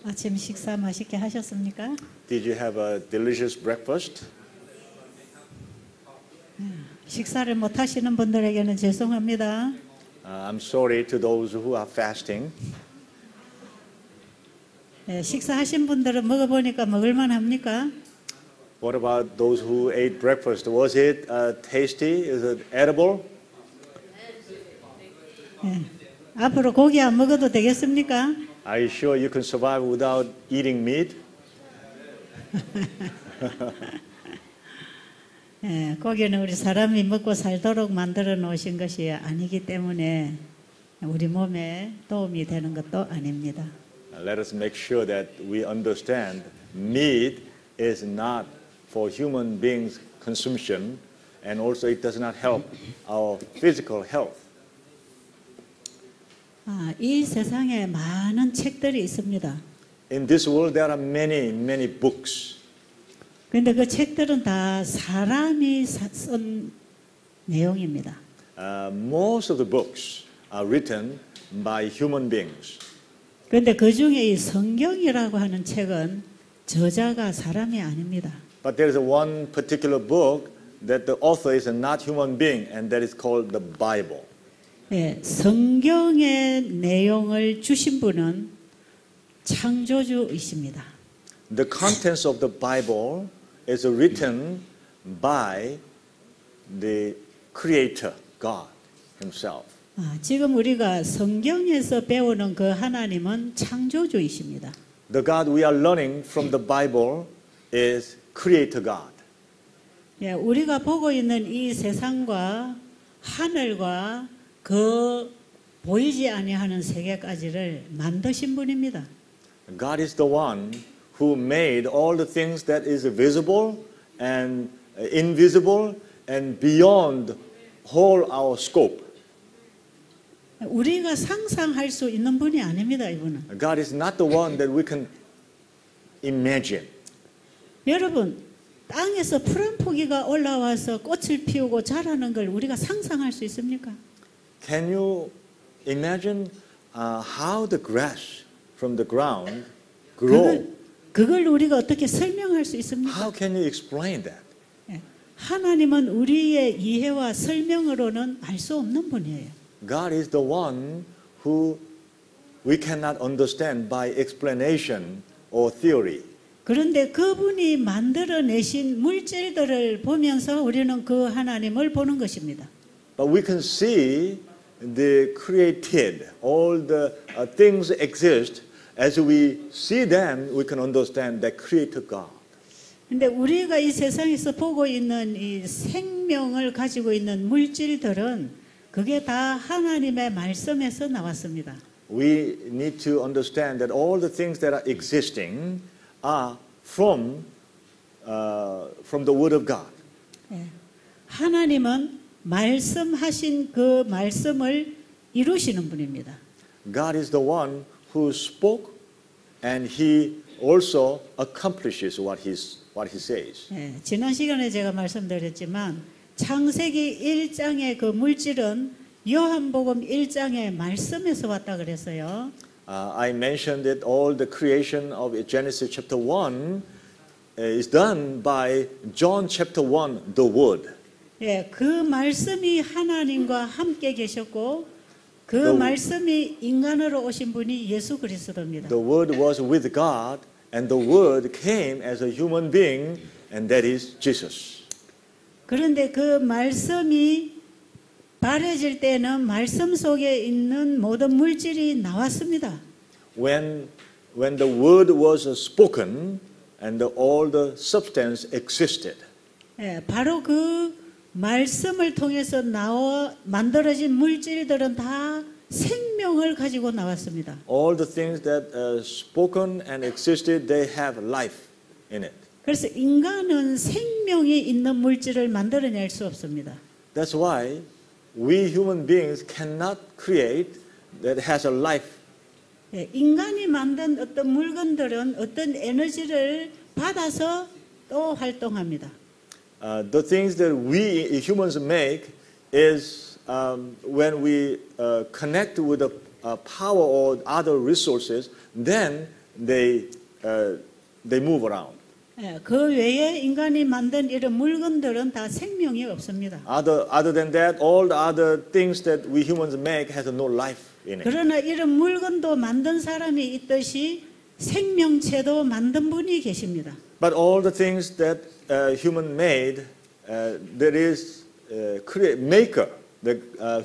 아침 식사 맛있게 하셨습니까? Did you have a delicious breakfast? 식사를 못 하시는 분들에게는 죄송합니다. I'm sorry to those who are fasting. 식사하신 분들은 먹어보니까 먹을만 합니까? What about those who ate breakfast? Was it tasty? Is it edible? 앞으로 고기 안 먹어도 되겠습니까? Are you sure you can survive without eating meat? 고기는 우리 사람이 먹고 살도록 만들어 놓으신 것이 아니기 때문에 우리 몸에 도움이 되는 것도 아닙니다. Let us make sure that we understand meat is not for human beings' consumption, and also it does not help our physical health. 이 세상에 많은 책들이 있습니다. In this world, there are many books. 그런데 그 책들은 다 사람이 쓴 내용입니다. Most of the books are written by human beings. 그런데 그 중에 이 성경이라고 하는 책은 저자가 사람이 아닙니다. But there is one particular book that the author is not human being, and that is called the Bible. 성경의 내용을 주신 분은 창조주이십니다. The contents of the Bible is written by the Creator, God Himself. 지금 우리가 성경에서 배우는 그 하나님은 창조주이십니다. The God we are learning from the Bible is Creator God. 우리가 보고 있는 이 세상과 하늘과 그 보이지 아니하는 세계까지를 만드신 분입니다. God is the one who made all the things that is visible and invisible and beyond whole our scope. 우리가 상상할 수 있는 분이 아닙니다, 이분은. God is not the one that we can imagine. 여러분, 땅에서 푸른 포기가 올라와서 꽃을 피우고 자라는 걸 우리가 상상할 수 있습니까? Can you imagine how the grass from the ground grow? 그걸 우리가 어떻게 설명할 수 있습니까? How can you explain that? 하나님은 우리의 이해와 설명으로는 알 수 없는 분이에요. God is the one who we cannot understand by explanation or theory. 그런데 그분이 만들어내신 물질들을 보면서 우리는 그 하나님을 보는 것입니다. But we can see the created, all the things exist. As we see them, we can understand that Creator God. 근데 우리가 이 세상에서 보고 있는 이 생명을 가지고 있는 물질들은 그게 다 하나님의 말씀에서 나왔습니다. We need to understand that all the things that are existing are from the Word of God. 하나님은 말씀하신 그 말씀을 이루시는 분입니다. God is the one who spoke, and He also accomplishes what He says. 지난 시간에 제가 말씀드렸지만 창세기 1장의 그 물질은 요한복음 1장의 말씀에서 왔다 그랬어요. I mentioned that all the creation of Genesis chapter 1 is done by John chapter 1, the Word. 그 말씀이 하나님과 함께 계셨고 그 말씀이 인간으로 오신 분이 예수 그리스도입니다. The Word was with God, and the Word came as a human being, and that is Jesus. 그런데 그 말씀이 바래질 때는 말씀 속에 있는 모든 물질이 나왔습니다. When the Word was spoken, and all the substance existed. 바로 그 말씀을 통해서 만들어진 물질들은 다 생명을 가지고 나왔습니다. All the things that are spoken and existed, they have life in it. 그래서 인간은 생명이 있는 물질을 만들어낼 수 없습니다. That's why we human beings cannot create that has a life. 인간이 만든 어떤 물건들은 어떤 에너지를 받아서 또 활동합니다. The things that we humans make is when we connect with the power or other resources, then they move around. 예, 그 외에 인간이 만든 이런 물건들은 다 생명이 없습니다. Other than that, all the other things that we humans make has no life in it. 그러나 이런 물건도 만든 사람이 있듯이 생명체도 만든 분이 계십니다. But all the things that human made, there is maker, the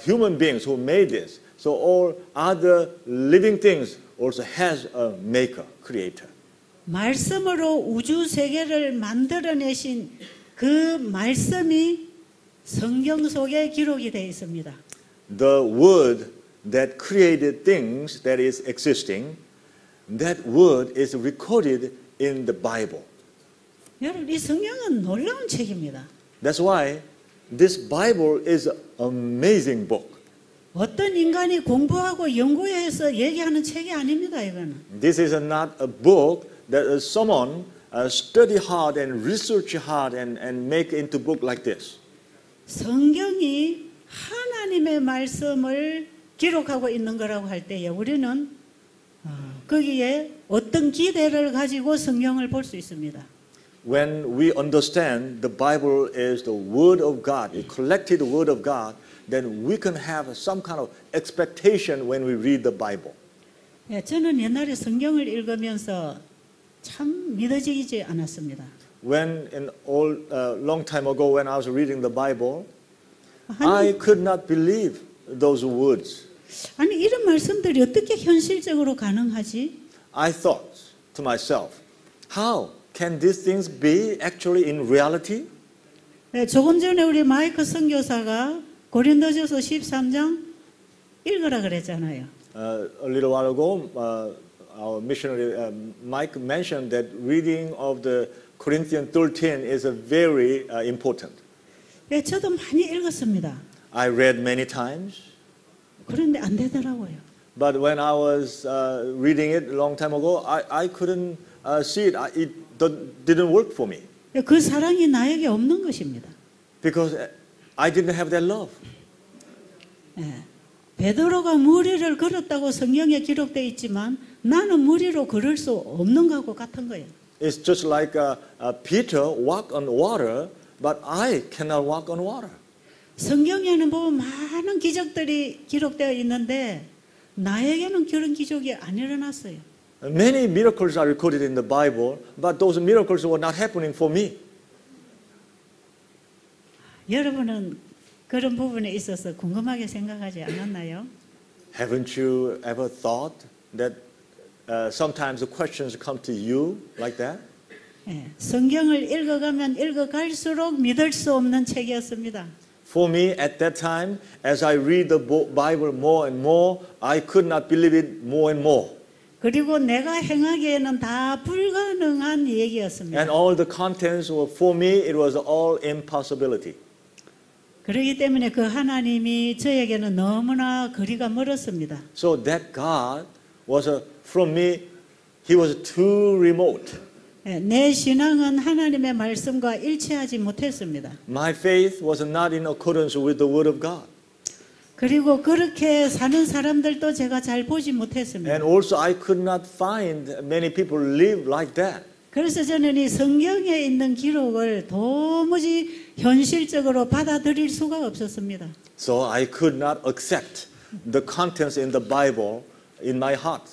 human beings who made this. So all other living things also has a maker, creator. 말씀으로 우주 세계를 만들어내신 그 말씀이 성경 속에 기록이 되어 있습니다. The word that created things that is existing, that word is recorded in the Bible. 여러분, 이 성경은 놀라운 책입니다. That's why this Bible is an amazing book. 어떤 인간이 공부하고 연구해서 얘기하는 책이 아닙니다, 이거는. This is not a book that someone study hard and research hard and make into book like this. 성경이 하나님의 말씀을 기록하고 있는 거라고 할 때에 우리는 거기에 어떤 기대를 가지고 성경을 볼 수 있습니다. When we understand the Bible is the Word of God, the collected Word of God, then we can have some kind of expectation when we read the Bible. 예, 저는 옛날에 성경을 읽으면서 참 믿어지지 않았습니다. When long time ago when I was reading the Bible, I could not believe those words. 아니 이런 말씀들이 어떻게 현실적으로 가능하지? I thought to myself, how can these things be actually in reality? 네, 조금 전에 우리 마이크 선교사가 고린도전서 13장 읽으라 그랬잖아요. A little while ago, our missionary Mike mentioned that reading of the Corinthians 13 is very important. 네, 저도 많이 읽었습니다. I read many times. 그런데 안 되더라고요. But when I was reading it a long time ago, I couldn't see it. It didn't work for me. 그 사랑이 나에게 없는 것입니다. Because I didn't have that love. 예, 베드로가 무리를 걸었다고 성경에 기록되어 있지만 나는 무리로 걸을 수 없는 것하고 같은 거예요. It's just like Peter walked on water, but I cannot walk on water. 성경에는 보면 많은 기적들이 기록되어 있는데 나에게는 그런 기적이 안 일어났어요. Many miracles are recorded in the Bible, but those miracles were not happening for me. 여러분은 그런 부분에 있어서 궁금하게 생각하지 않았나요? Haven't you ever thought that sometimes the questions come to you like that? 예, 성경을 읽어가면 읽어갈수록 믿을 수 없는 책이었습니다. For me, at that time, as I read the Bible more and more, I could not believe it more and more. 그리고 내가 행하기에는 다 불가능한 얘기였습니다. And all the contents were, for me, it was all impossibility. 그렇기 때문에 그 하나님이 저에게는 너무나 거리가 멀었습니다. So that God was, from me, He was too remote. 내 신앙은 하나님의 말씀과 일치하지 못했습니다. My faith was not in accordance with the Word of God. 그리고 그렇게 사는 사람들도 제가 잘 보지 못했습니다. And also I could not find many people live like that. 그래서 저는 이 성경에 있는 기록을 도무지 현실적으로 받아들일 수가 없었습니다. So I could not accept the contents in the Bible in my heart.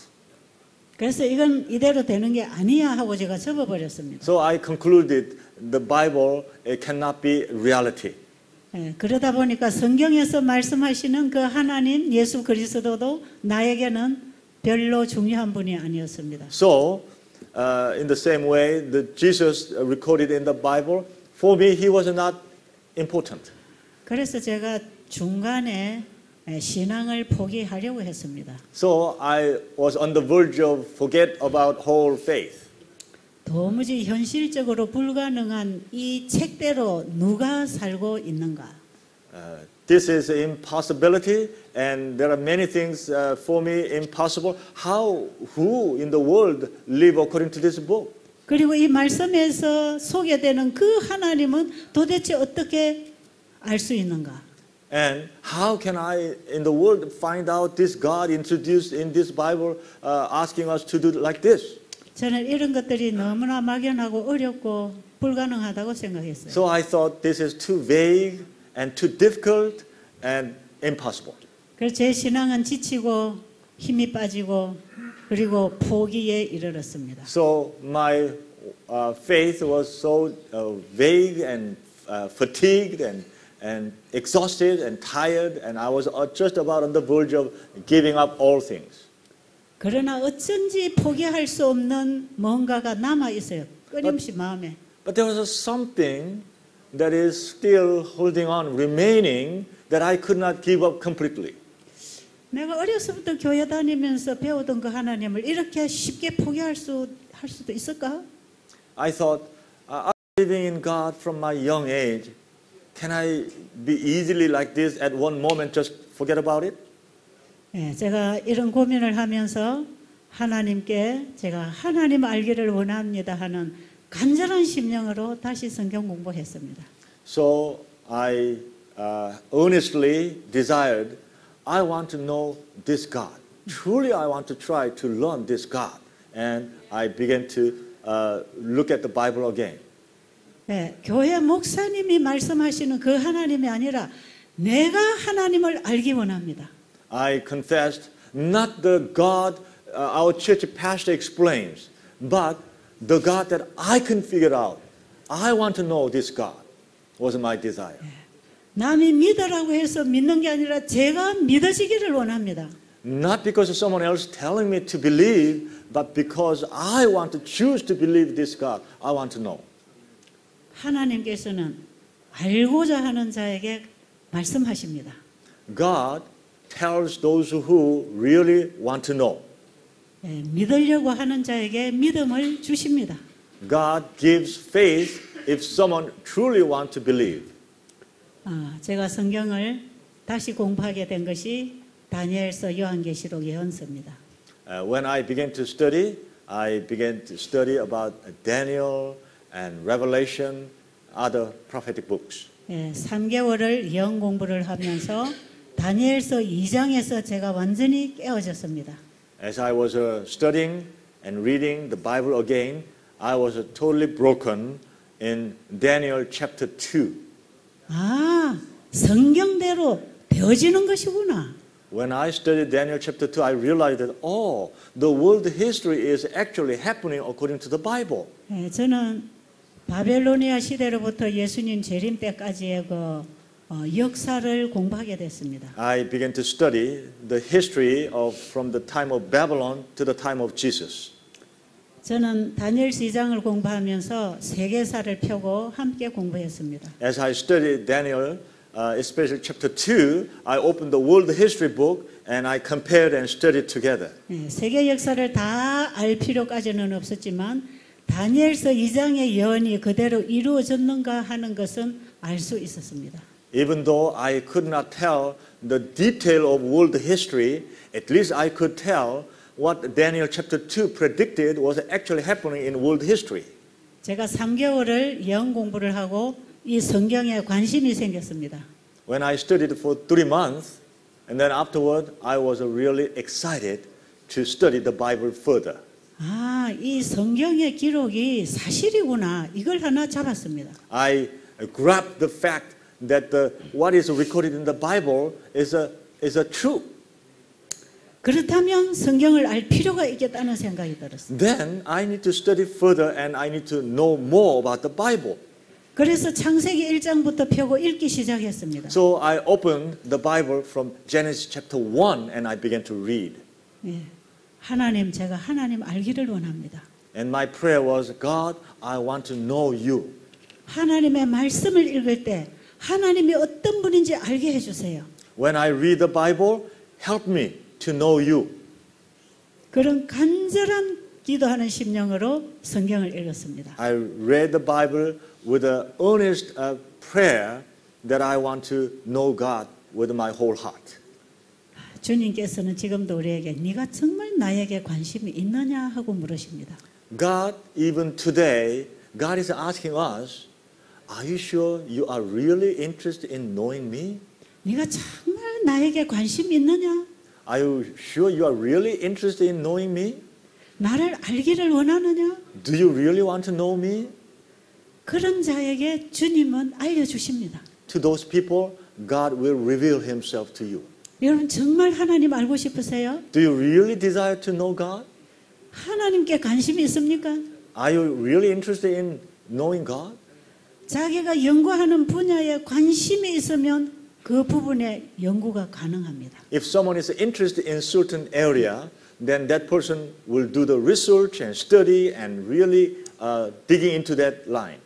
그래서 이건 이대로 되는 게 아니야 하고 제가 접어버렸습니다. So I concluded the Bible it cannot be reality. 예, 그러다 보니까 성경에서 말씀하시는 그 하나님 예수 그리스도도 나에게는 별로 중요한 분이 아니었습니다. So in the same way, the Jesus recorded in the Bible, for me he was not important. 그래서 제가 중간에 신앙을 포기하려고 했습니다. So I was on the verge of forget about whole faith. 도무지 현실적으로 불가능한 이 책대로 누가 살고 있는가? This is an impossibility, and there are many things for me impossible. Who in the world live according to this book? 그리고 이 말씀에서 소개되는 그 하나님은 도대체 어떻게 알 수 있는가? And how can I in the world find out this God introduced in this Bible asking us to do like this? 저는 이런 것들이 너무나 막연하고 어렵고 불가능하다고 생각했어요. So I thought this is too vague and too difficult and impossible. 그래서 제 신앙은 지치고 힘이 빠지고 그리고 포기에 이르렀습니다. So my faith was so vague and fatigued and exhausted and tired, and I was just about on the verge of giving up all things. 그러나 어쩐지 포기할 수 없는 뭔가가 남아 있어요. 끊임없이 마음에. But there was something that is still holding on, remaining, that I could not give up completely. 내가 어려서부터 교회 다니면서 배우던 그 하나님을 이렇게 쉽게 포기할 수도 있을까? I thought, I'm believing in God from my young age. Can I be easily like this at one moment, just forget about it? 예, 제가 이런 고민을 하면서 하나님께 제가 하나님 알기를 원합니다 하는 간절한 심령으로 다시 성경 공부했습니다. So I earnestly desired, I want to know this God. Truly I want to try to learn this God. And I began to look at the Bible again. 네, 교회 목사님이 말씀하시는 그 하나님이 아니라 내가 하나님을 알기 원합니다. I confessed not the God our church pastor explains, but the God that I can figure out. I want to know this God was my desire. 남이 믿으라고 해서 믿는 게 아니라 제가 믿어지기를 원합니다. Not because of someone else telling me to believe, but because I want to choose to believe this God. I want to know. 하나님께서는 알고자 하는 자에게 말씀하십니다. God tells those who really want to know. 네, 믿으려고 하는 자에게 믿음을 주십니다. God gives faith if someone truly wants to believe. 제가 성경을 다시 공부하게 된 것이 다니엘서 요한계시록 예언서입니다. When I began to study, I began to study about Daniel and Revelation, other prophetic books. 3개월을 예언 공부를 하면서 다니엘서 2장에서 제가 완전히 깨어졌습니다. As I was studying and reading the Bible again, I was totally broken in Daniel chapter 2. 성경대로 되어지는 것이구나. When I studied Daniel chapter 2, I realized that, the world history is actually happening according to the Bible. 저는 바벨로니아 시대로부터 예수님 재림 때까지의 그 역사를 공부하게 됐습니다. I began to study the history from the time of Babylon to the time of Jesus. 저는 다니엘서 2장을 공부하면서 세계사를 펴고 함께 공부했습니다. As I studied Daniel, especially chapter 2, I opened the world history book and I compared and studied together. 세계 역사를 다 알 필요까지는 없었지만 다니엘서 2장의 예언이 그대로 이루어졌는가 하는 것은 알 수 있었습니다. Even though I could not tell the detail of world history, at least I could tell what Daniel chapter 2 predicted was actually happening in world history. 제가 3개월을 예언 공부를 하고 이 성경에 관심이 생겼습니다. When I studied for 3 months, and then afterward, I was really excited to study the Bible further. 이 성경의 기록이 사실이구나. 이걸 하나 잡았습니다. I grabbed the fact that what is recorded in the Bible is a truth. 그렇다면 성경을 알 필요가 있겠다는 생각이 들었어요. Then I need to study further and I need to know more about the Bible. 그래서 창세기 1장부터 펴고 읽기 시작했습니다. So I opened the Bible from Genesis chapter 1 and I began to read. 하나님, 제가 하나님 알기를 원합니다. And my prayer was, God, I want to know you. 하나님의 말씀을 읽을 때 하나님이 어떤 분인지 알게 해주세요. When I read the Bible, help me to know you. 그런 간절한 기도하는 심령으로 성경을 읽었습니다. I read the Bible with an earnest prayer that I want to know God with my whole heart. 주님께서는 지금도 우리에게 네가 정말 나에게 관심이 있느냐 하고 물으십니다. God, even today, God is asking us, are you sure you are really interested in knowing me? 네가 정말 나에게 관심이 있느냐? Are you sure you are really interested in knowing me? 나를 알기를 원하느냐? Do you really want to know me? 그런 자에게 주님은 알려주십니다. To those people, God will reveal himself to you. 여러분 정말 하나님 알고 싶으세요? Do you really desire to know God? 하나님께 관심이 있습니까? Are you really interested in knowing God? 자기가 연구하는 분야에 관심이 있으면 그 부분에 연구가 가능합니다. If someone is interested in certain area, then that person will do the research and study and really digging into that line.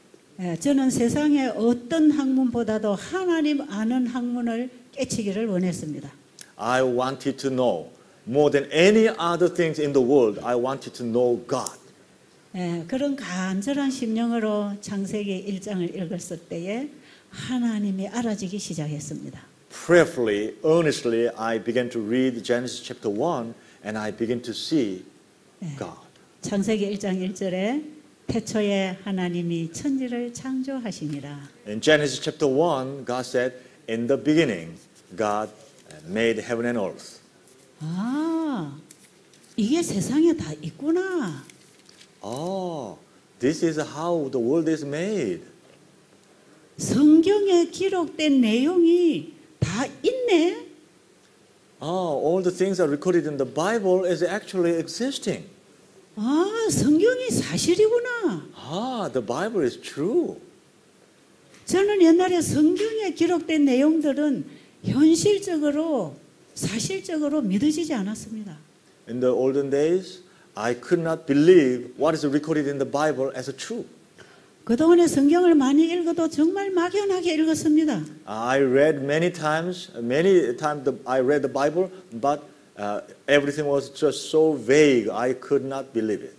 저는 세상의 어떤 학문보다도 하나님 아는 학문을 깨치기를 원했습니다. I wanted to know more than any other things in the world. I wanted to know God. 그런 간절한 심령으로 창세기 1장을 읽었을 때에 하나님이 알아지기 시작했습니다. Prayerfully, earnestly, I began to read Genesis chapter 1 and I began to see God. 창세기 1장 1절에 태초에 하나님이 천지를 창조하시니라. In Genesis chapter 1, God said, in the beginning, God made heaven and earth. 아, 이게 세상에 다 있구나. Oh, this is how the world is made. 성경에 기록된 내용이 다 있네. Oh, all the things that are recorded in the Bible is actually existing. 아, 성경이 사실이구나. Ah, the Bible is true. 저는 옛날에 성경에 기록된 내용들은 현실적으로 사실적으로 믿어지지 않았습니다. In the olden days, I could not believe what is recorded in the Bible as a true. 그동안에 성경을 많이 읽어도 정말 막연하게 읽었습니다. I read many times I read the Bible, but everything was just so vague. I could not believe it.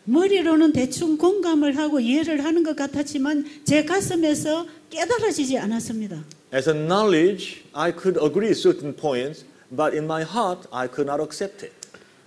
머리로는 대충 공감을 하고 이해를 하는 것 같았지만 제 가슴에서 깨달아지지 않았습니다. As a knowledge, I could agree certain points, but in my heart, I could not accept it.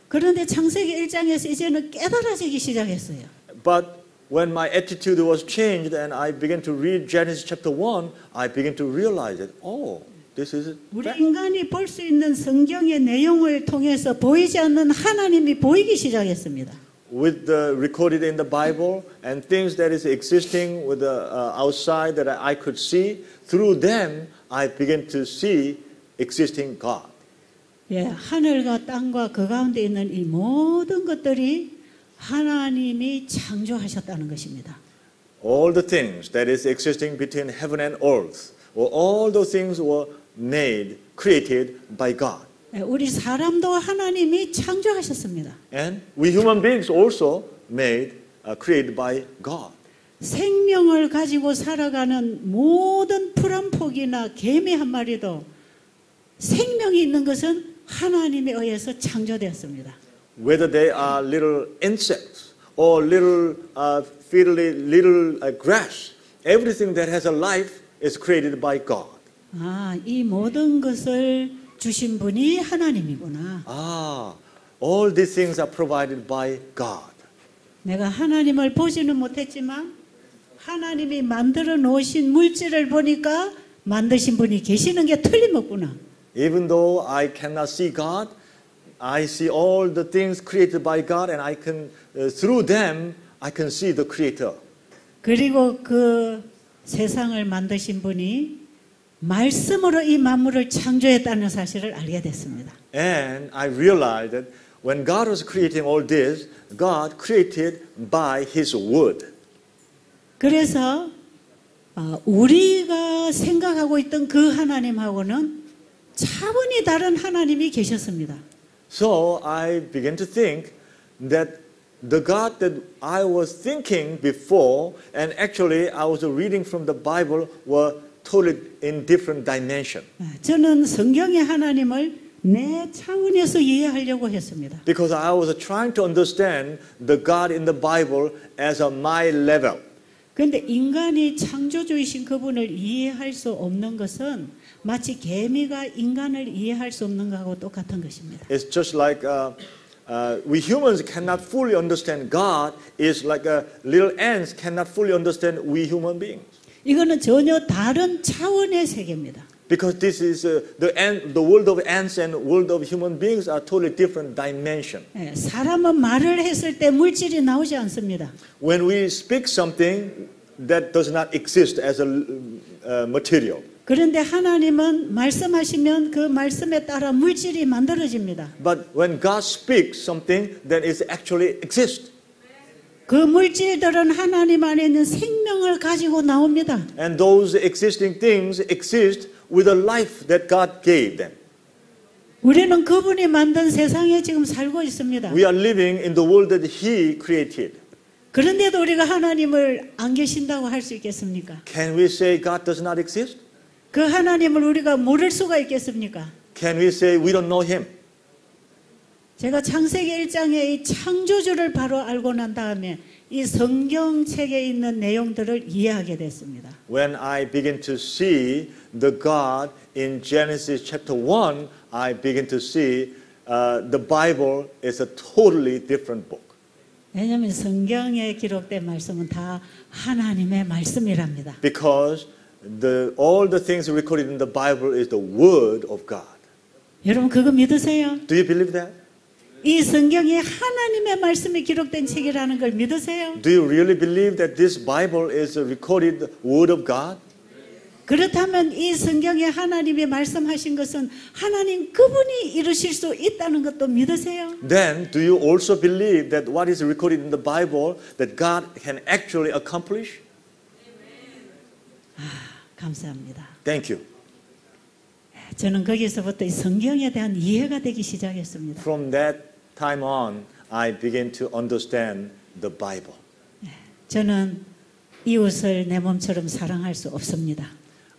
그런데 창세기 1장에서 이제는 깨달아지기 시작했어요. But when my attitude was changed and I began to read Genesis chapter 1, I began to realize that, oh, this is 우리 fact. 인간이 볼 수 있는 성경의 내용을 통해서 보이지 않는 하나님이 보이기 시작했습니다. With the recorded in the Bible and things that is existing with the outside that I could see, through them I began to see existing God. 예, 하늘과 땅과 그 가운데 있는 이 모든 것들이 하나님이 창조하셨다는 것입니다. All the things that is existing between heaven and earth, all those things were made, created by God. 예, 우리 사람도 하나님이 창조하셨습니다. And we human beings also made, created by God. 생명을 가지고 살아가는 모든 풀 한 폭이나 개미 한 마리도 생명이 있는 것은 하나님에 의해서 창조되었습니다. Whether they are little insects or little fiddly little grass, everything that has a life is created by God. 아, 이 모든 것을 주신 분이 하나님이구나. Ah, all these things are provided by God. 내가 하나님을 보지는 못했지만 하나님이 만들어 놓으신 물질을 보니까 만드신 분이 계시는 게 틀림없구나. Even though I cannot see God, I see all the things created by God, and I can through them I can see the Creator. 그리고 그 세상을 만드신 분이 말씀으로 이 만물을 창조했다는 사실을 알게 됐습니다. And I realized that when God was creating all this, God created by His Word. 그래서 우리가 생각하고 있던 그 하나님하고는 차원이 다른 하나님이 계셨습니다. So I began to think that the God that I was thinking before, and actually I was reading from the Bible, were totally in different dimension. 저는 성경의 하나님을 내 차원에서 이해하려고 했습니다. Because I was trying to understand the God in the Bible as a my level. 그런데 인간이 창조주이신 그분을 이해할 수 없는 것은 마치 개미가 인간을 이해할 수 없는 것하고 똑같은 것입니다. It's just like we humans cannot fully understand God. It's like little ants cannot fully understand we human beings. 이거는 전혀 다른 차원의 세계입니다. Because this is the world of ants and world of human beings are totally different dimension. 예, 사람은 말을 했을 때 물질이 나오지 않습니다. When we speak something that does not exist as a material. 그런데 하나님은 말씀하시면 그 말씀에 따라 물질이 만들어집니다. But when God speaks something, then it actually exists. 그 물질들은 하나님 안에 있는 생명을 가지고 나옵니다. And those existing things exist with a life that God gave them. 우리는 그분이 만든 세상에 지금 살고 있습니다. We are living in the world that He created. 그런데도 우리가 하나님을 안 계신다고 할 수 있겠습니까? Can we say God does not exist? 그 하나님을 우리가 모를 수가 있겠습니까? Can we say we don't know Him? 제가 창세기 1장의 이 창조주를 바로 알고 난 다음에 이 성경책에 있는 내용들을 이해하게 됐습니다. When I begin to see the God in Genesis chapter 1, I begin to see the Bible is a totally different book. 왜냐하면 성경에 기록된 말씀은 다 하나님의 말씀이랍니다. Because all the things recorded in the Bible is the Word of God. 여러분 그거 믿으세요? Do you believe that? 이 성경이 하나님의 말씀이 기록된 책이라는 걸 믿으세요? Do you really believe that this Bible is a recorded Word of God? 그렇다면 이 성경에 하나님이 말씀하신 것은 하나님 그분이 이루실 수 있다는 것도 믿으세요? Then do you also believe that what is recorded in the Bible that God can actually accomplish? 감사합니다. Thank you. 저는 거기서부터 이 성경에 대한 이해가 되기 시작했습니다. From that time on, I begin to understand the Bible. 저는 이웃을 내 몸처럼 사랑할 수 없습니다.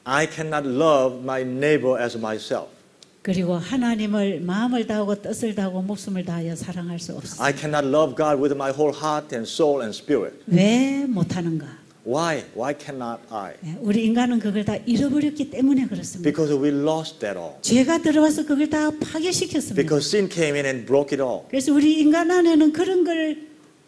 I cannot love my neighbor as myself. 그리고 하나님을 마음을 다하고 뜻을 다하고 목숨을 다하여 사랑할 수 없습니다. I cannot love God with my whole heart and soul and spirit. 왜 못하는가? Why? Why cannot I? 우리 인간은 그걸 다 잃어버렸기 때문에 그렇습니다. Because we lost that all. 죄가 들어와서 그걸 다 파괴시켰습니다. Because sin came in and broke it all. 그래서 우리 인간 안에는 그런 걸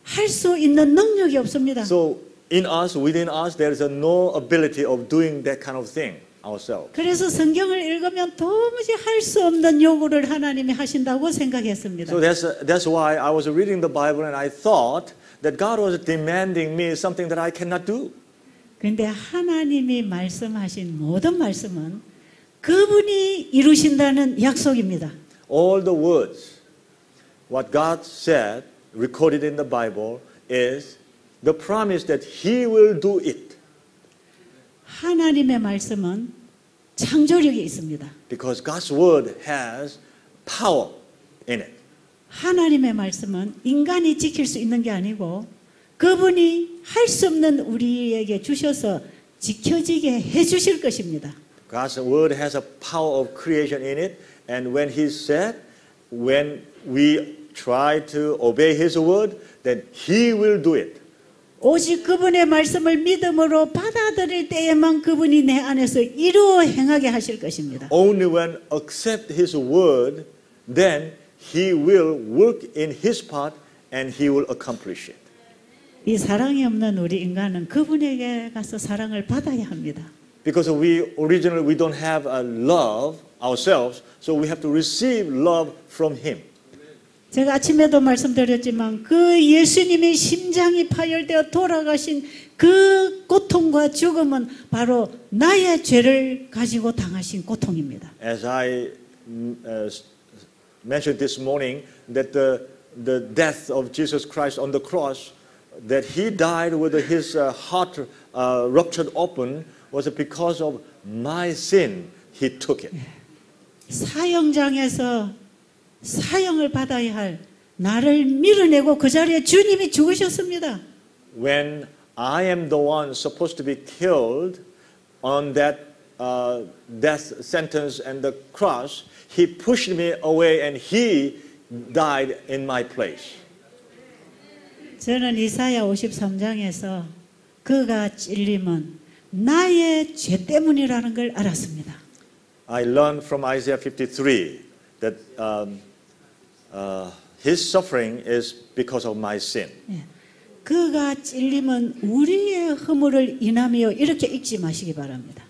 할 수 있는 능력이 없습니다. So in us, within us, there is no ability of doing that kind of thing ourselves. 그래서 성경을 읽으면 도무지 할 수 없는 요구를 하나님이 하신다고 생각했습니다. So that's why I was reading the Bible and I thought that God was demanding me something that I cannot do. 그런데 하나님이 말씀하신 모든 말씀은 그분이 이루신다는 약속입니다. All the words, what God said, recorded in the Bible, is the promise that He will do it. 하나님의 말씀은 창조력이 있습니다. Because God's word has power in it. 하나님의 말씀은 인간이 지킬 수 있는 게 아니고 그분이 할 수 없는 우리에게 주셔서 지켜지게 해주실 것입니다. God's word has a power of creation in it, and when He said, when we try to obey His word, then He will do it. 오직 그분의 말씀을 믿음으로 받아들일 때에만 그분이 내 안에서 이루어 행하게 하실 것입니다. Only when accept His word, then He will work in His part and He will accomplish it. 이 사랑이 없는 우리 인간은 그분에게 가서 사랑을 받아야 합니다. Because originally we don't have a love ourselves, so we have to receive love from Him. 제가 아침에도 말씀드렸지만 그 예수님의 심장이 파열되어 돌아가신 그 고통과 죽음은 바로 나의 죄를 가지고 당하신 고통입니다. As I mentioned this morning, that the death of Jesus Christ on the cross, that He died with His heart ruptured open, was because of my sin. He took it. 사형장에서 사형을 받아야 할 나를 밀어내고 그 자리에 주님이 죽으셨습니다. When I am the one supposed to be killed on that death sentence and the cross, He pushed me away and He died in my place. 저는 이사야 53장에서 그가 찔림은 나의 죄 때문이라는 걸 알았습니다. I learned from Isaiah 53 that His suffering is because of my sin. 그가 찔림은 우리의 허물을 인하며 이렇게 읽지 마시기 바랍니다.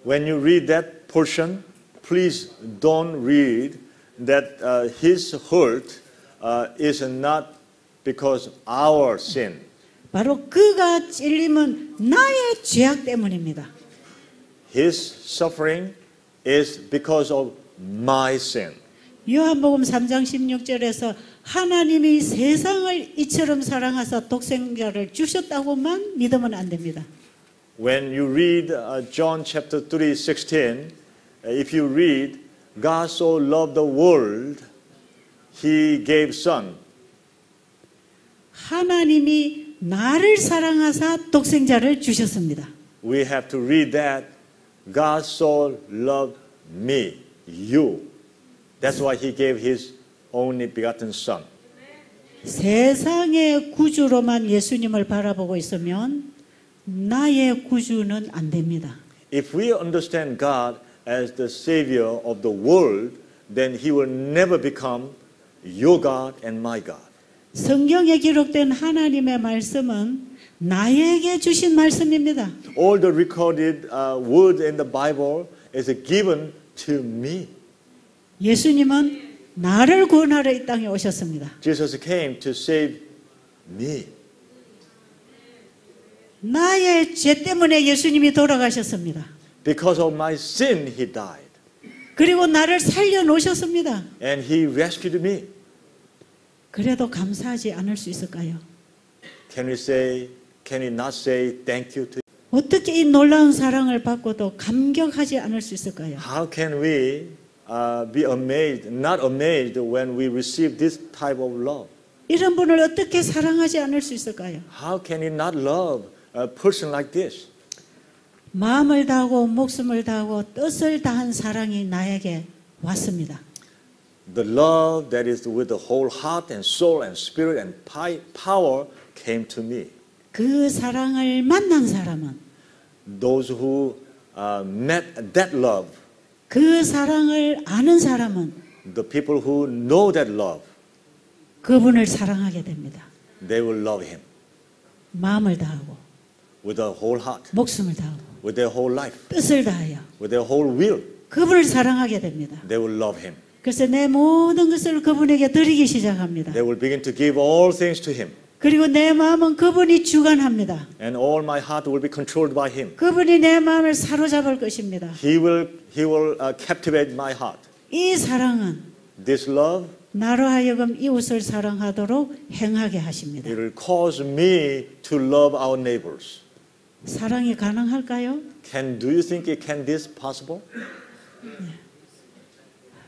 When you read that portion, please don't read that his hurt is not because our sin. 바로 그가 찔림은 나의 죄악 때문입니다. His suffering is because of my sin. 요한복음 3장 16절에서 하나님이 세상을 이처럼 사랑하사 독생자를 주셨다고만 믿으면 안 됩니다. When you read John chapter 3:16, if you read, God so loved the world, He gave Son. 하나님이 나를 사랑하사 독생자를 주셨습니다. We have to read that. God so loved me, you. That's why He gave His only begotten Son. 세상의 구주로만 예수님을 바라보고 있으면 나의 구주는 안 됩니다. If we understand God as the Savior of the world, then He will never become your God and my God. 성경에 기록된 하나님의 말씀은 나에게 주신 말씀입니다. All the recorded words in the Bible is given to me. 예수님은 나를 구원하러 이 땅에 오셨습니다. Jesus came to save me. 나의 죄 때문에 예수님이 돌아가셨습니다. Because of my sin, He died. 그리고 나를 살려놓으셨습니다. And He rescued me. 그래도 감사하지 않을 수 있을까요? Can we not say thank you to Him? 어떻게 이 놀라운 사랑을 받고도 감격하지 않을 수 있을까요? How can we be amazed, not amazed when we receive this type of love? 이런 분을 어떻게 사랑하지 않을 수 있을까요? How can we not love a person like this? 마음을 다하고 목숨을 다하고 뜻을 다한 사랑이 나에게 왔습니다. The love that is with the whole heart and soul and spirit and power came to me. 그 사랑을 만난 사람은 Those who met that love, 그 사랑을 아는 사람은 the people who know that love, 그분을 사랑하게 됩니다. they will love Him 마음을 다하고 with their whole heart, 목숨을 다하고 with their whole life, 뜻을 다하여 with their whole will. 그분을 사랑하게 됩니다. They will love Him. 그래서 내 모든 것을 그분에게 드리기 시작합니다. They will begin to give all things to Him. 그리고 내 마음은 그분이 주관합니다. And all my heart will be controlled by Him. 그분이 내 마음을 사로잡을 것입니다. He will captivate my heart. 이 사랑은 This love, 나로 하여금 이웃을 사랑하도록 행하게 하십니다. it will cause me to love our neighbors. 사랑이 가능할까요? Do you think can this possible?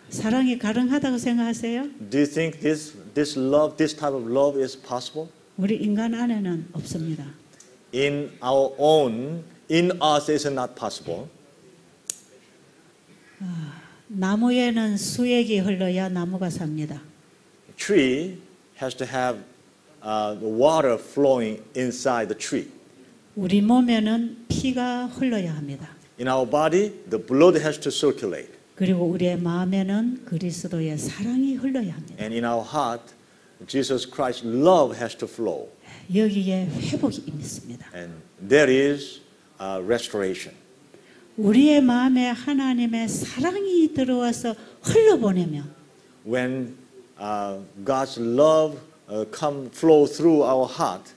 사랑이 가능하다고 생각하세요? Do you think this love, this type of love is possible? 우리 인간 안에는 없습니다. In our own, in us is not possible. 나무에는 수액이 흘러야 나무가 삽니다. Tree has to have the water flowing inside the tree. 우리 몸에는 피가 흘러야 합니다. In our body, the blood has to circulate. 그리고 우리의 마음에는 그리스도의 사랑이 흘러야 합니다. And in our heart, Jesus Christ's love has to flow. 여기에 회복이 있습니다. And there is restoration. 우리의 마음에 하나님의 사랑이 들어와서 흘러보내면 When God's love flow through our heart,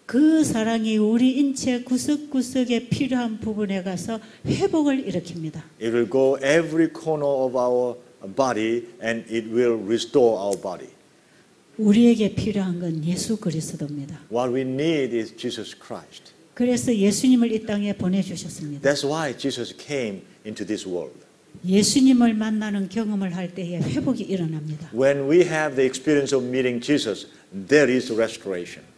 그 사랑이 우리 인체 구석구석에 필요한 부분에 가서 회복을 일으킵니다. it will go every corner of our body and it will restore our body. 우리에게 필요한 건 예수 그리스도입니다. What we need is Jesus Christ. 그래서 예수님을 이 땅에 보내주셨습니다. That's why Jesus came into this world. 예수님을 만나는 경험을 할 때에 회복이 일어납니다. When we have the experience of meeting Jesus, there is restoration.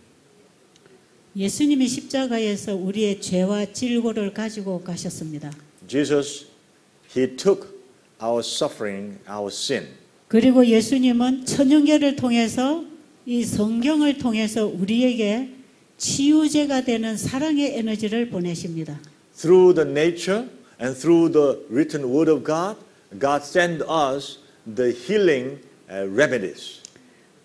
예수님이 십자가에서 우리의 죄와 질고를 가지고 가셨습니다. Jesus, He took our suffering, our sin. 그리고 예수님은 천연계를 통해서 이 성경을 통해서 우리에게 치유제가 되는 사랑의 에너지를 보내십니다. Through the nature and through the written word of God, God sent us the healing remedies.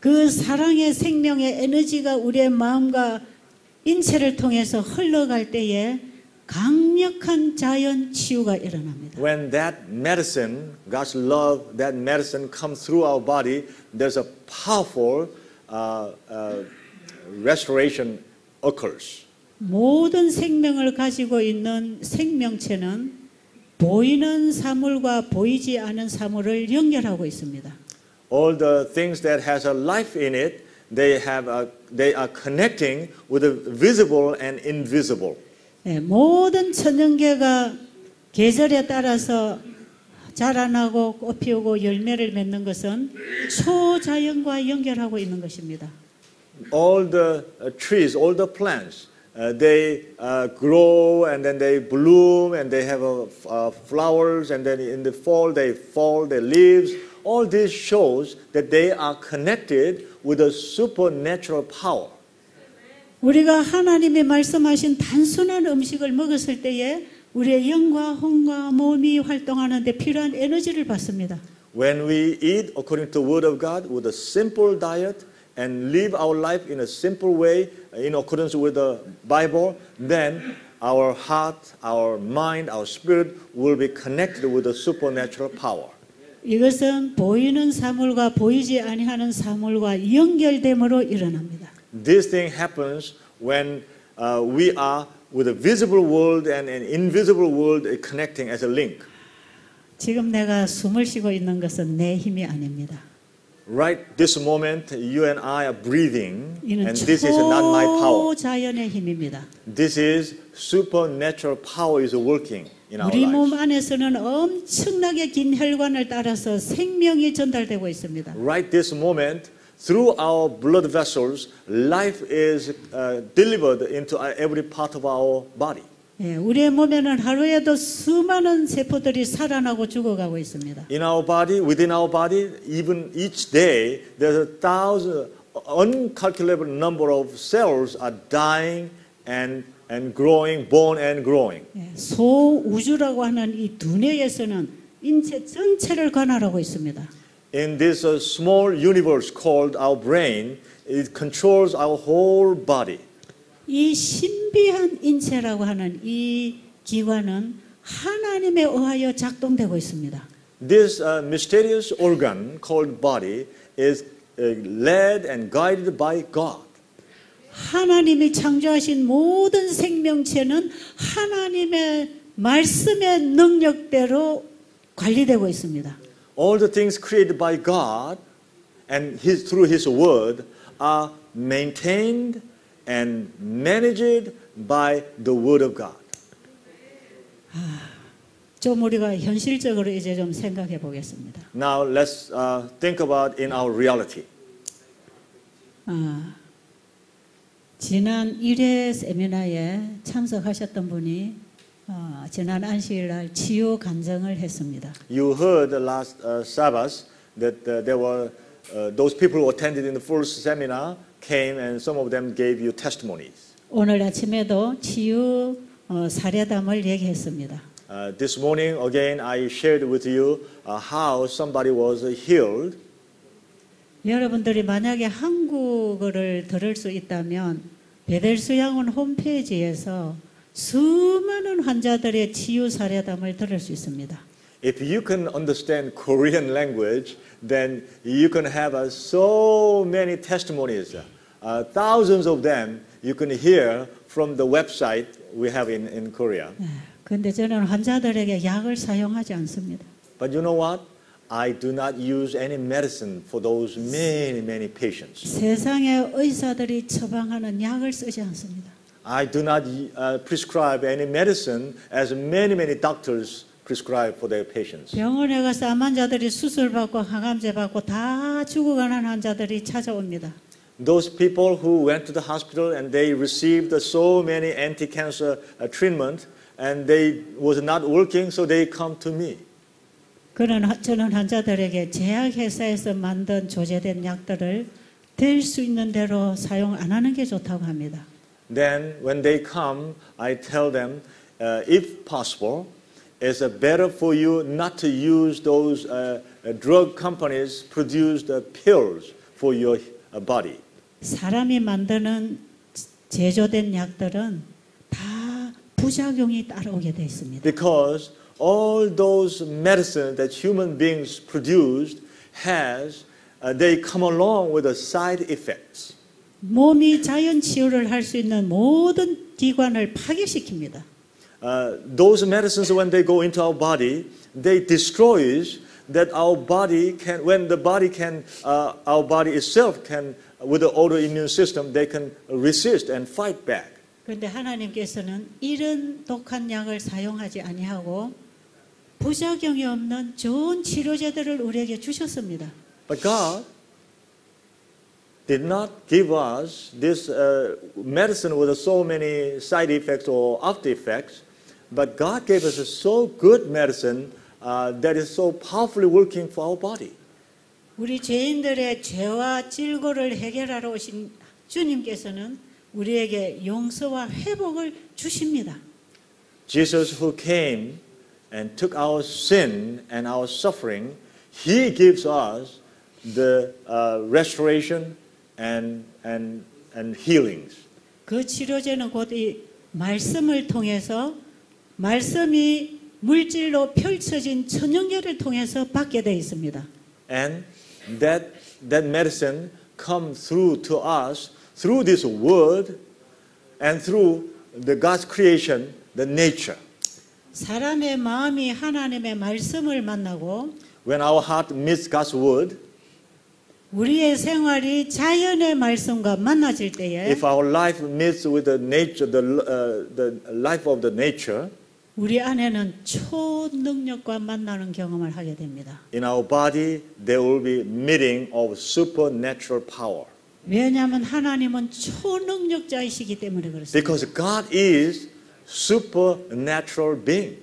그 사랑의 생명의 에너지가 우리의 마음과 인체를 통해서 흘러갈 때에 강력한 자연 치유가 일어납니다. When that medicine, God's love, that medicine comes through our body, there's a powerful restoration occurs. 모든 생명을 가지고 있는 생명체는 보이는 사물과 보이지 않은 사물을 연결하고 있습니다. All the things that has a life in it, they are connecting with the visible and invisible. 네, 모든 천연계가 계절에 따라서 자라나고 꽃 피우고 열매를 맺는 것은 초자연과 연결하고 있는 것입니다. All the trees, all the plants, they grow and then they bloom and they have flowers and then in the fall, their leaves. All this shows that they are connected with a supernatural power. 우리가 하나님의 말씀하신 단순한 음식을 먹었을 때에 우리의 영과 혼과 몸이 활동하는 데 필요한 에너지를 받습니다. When we eat according to the word of God with a simple diet and live our life in a simple way in accordance with the Bible, then our heart, our mind, our spirit will be connected with the supernatural power. 이것은 보이는 사물과 보이지 아니하는 사물과 연결됨으로 일어납니다. This thing happens when we are with the visible world and an invisible world connecting as a link. 지금 내가 숨을 쉬고 있는 것은 내 힘이 아닙니다. Right this moment, you and I are breathing, 이는 and this is not my power. 초자연의 힘입니다. This is supernatural power is working in our 우리 몸 lives. 안에서는 엄청나게 긴 혈관을 따라서 생명이 전달되고 있습니다. Right this moment, through our blood vessels, life is delivered into every part of our body. 예, 우리의 몸에는 하루에도 수많은 세포들이 살아나고 죽어가고 있습니다. In our body, within our body, even each day, there's uncalculable number of cells are dying and growing, born and growing. 예, 소우주라고 하는 이 두뇌에서는 인체 전체를 관할하고 있습니다. In this small universe called our brain, it controls our whole body. 이 신비한 인체라고 하는 이 기관은 하나님에 의하여 작동되고 있습니다. This mysterious organ called body is led and guided by God. 하나님이 창조하신 모든 생명체는 하나님의 말씀의 능력대로 관리되고 있습니다. All the things created by God and through His Word are maintained and managed by the Word of God. 좀 우리가 현실적으로 이제 좀 생각해 보겠습니다. Now let's think about in our reality. 지난 1회 세미나에 참석하셨던 분이 지난 안식일 날 치유 간증을 했습니다. You heard last Sabbath that there were those people who attended in the first seminar came and some of them gave you testimonies. 오늘 아침에도 치유 사례담을 얘기했습니다. This morning again I shared with you how somebody was healed. 여러분들이 만약에 한국어를 들을 수 있다면 베델수양원 홈페이지에서 수많은 환자들의 치유 사례담을 들을 수 있습니다. If you can understand Korean language, then you can have so many testimonies. Thousands of them you can hear from the website we have in Korea. 그런데 저는 환자들에게 약을 사용하지 않습니다. But you know what? I do not use any medicine for those many patients. 세상의 의사들이 처방하는 약을 쓰지 않습니다. I do not prescribe any medicine as many doctors prescribe for their patients. 병원에 가서 암 환자들이 수술받고 항암제 받고 다 죽어가는 환자들이 찾아옵니다. Those people who went to the hospital and they received so many anti-cancer treatment and they was not working, so they come to me. 저는 환자들에게 제약회사에서 만든 조제된 약들을 될 수 있는 대로 사용 안 하는 게 좋다고 합니다. Then when they come, I tell them, if possible, it's better for you not to use those drug companies produced pills for your body. 사람이 만드는 제조된 약들은 다 부작용이 따라오게 되어 있습니다. Because all those medicines that human beings produced they come along with the side effects. 몸이 자연 치유를 할 수 있는 모든 기관을 파괴시킵니다. Those medicines, when they go into our body, they destroys that our body can, when the body can, our body itself can, with the autoimmune system, they can resist and fight back. 그런데 하나님께서는 이런 독한 약을 사용하지 아니하고 부작용이 없는 좋은 치료제들을 우리에게 주셨습니다. But God did not give us this medicine with so many side effects or after effects, but God gave us a so good medicine that is so powerfully working for our body. 우리 죄인들의 죄와 질고를 해결하러 오신 주님께서는 우리에게 용서와 회복을 주십니다. Jesus who came and took our sin and our suffering, He gives us the restoration and healings. 그 치료제는 곧 이 말씀을 통해서 말씀이 물질로 펼쳐진 천연계를 통해서 받게 되어 있습니다. And that medicine comes through to us through this word and through the God's creation, the nature. 사람의 마음이 하나님의 말씀을 만나고 When our heart meets God's word, 우리의 생활이 자연의 말씀과 만나질 때에 if our life meets with the nature, the life of the nature, 우리 안에는 초능력과 만나는 경험을 하게 됩니다. in our body there will be meeting of supernatural power. 왜냐하면 하나님은 초능력자이시기 때문에 그렇습니다. Because God is supernatural being.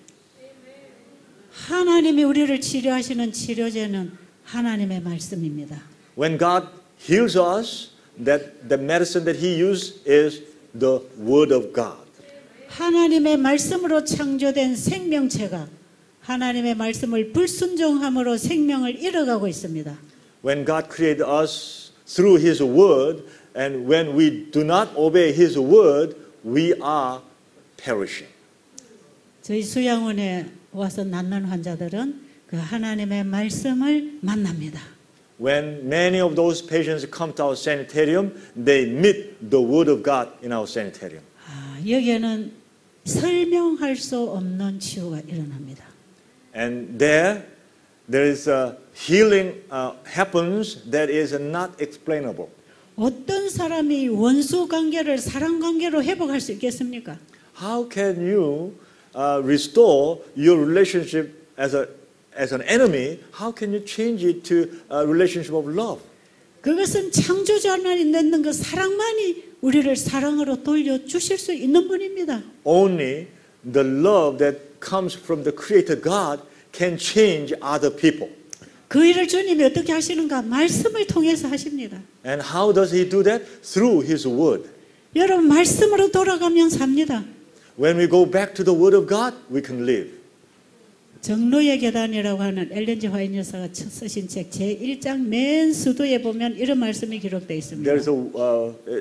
하나님이 우리를 치료하시는 치료제는 하나님의 말씀입니다. When God heals us, that the medicine that He uses is the Word of God. 하나님의 말씀으로 창조된 생명체가 하나님의 말씀을 불순종함으로 생명을 잃어가고 있습니다. When God created us through His Word, and when we do not obey His Word, we are perishing. 저희 수양원에 와서 낫는 환자들은 그 하나님의 말씀을 만납니다. When many of those patients come to our sanitarium, they meet the Word of God in our sanitarium. 여기에는 설명할 수 없는 치유가 일어납니다. And there is a healing happens that is not explainable. 어떤 사람이 원수 관계를 사랑 관계로 회복할 수 있겠습니까? How can you restore your relationship as an enemy? How can you change it to a relationship of love? 그것은 창조자만이 내는 그 사랑만이 우리를 사랑으로 돌려주실 수 있는 분입니다. Only the love that comes from the Creator God can change other people. 그 일을 주님이 어떻게 하시는가? 말씀을 통해서 하십니다. And how does He do that? Through His Word. 여러분 말씀으로 돌아가면 삽니다. When we go back to the Word of God, we can live. 정로의 계단이라고 하는 엘렌 G. 화이트 여사가 쓰신 책 제1장 맨 수도에 보면 이런 말씀이 기록되어 있습니다. There is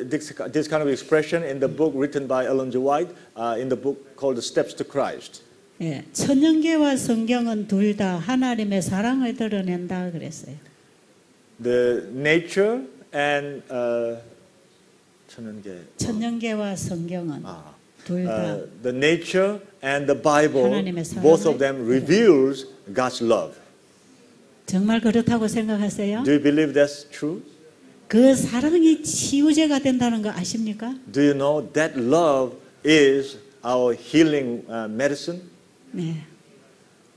this kind of expression in the book written by Ellen G. White in the book called The Steps to Christ. 예, 천연계와 성경은 둘 다 하나님의 사랑을 드러낸다 그랬어요. The nature and 천연계와 성경은 둘 다 the nature and the Bible, 하나님의 사랑을 both of them reveals God's love. 정말 그렇다고 생각하세요? Do you believe that's true? 그 사랑이 치유제가 된다는 거 아십니까? Do you know that love is our healing medicine? 네.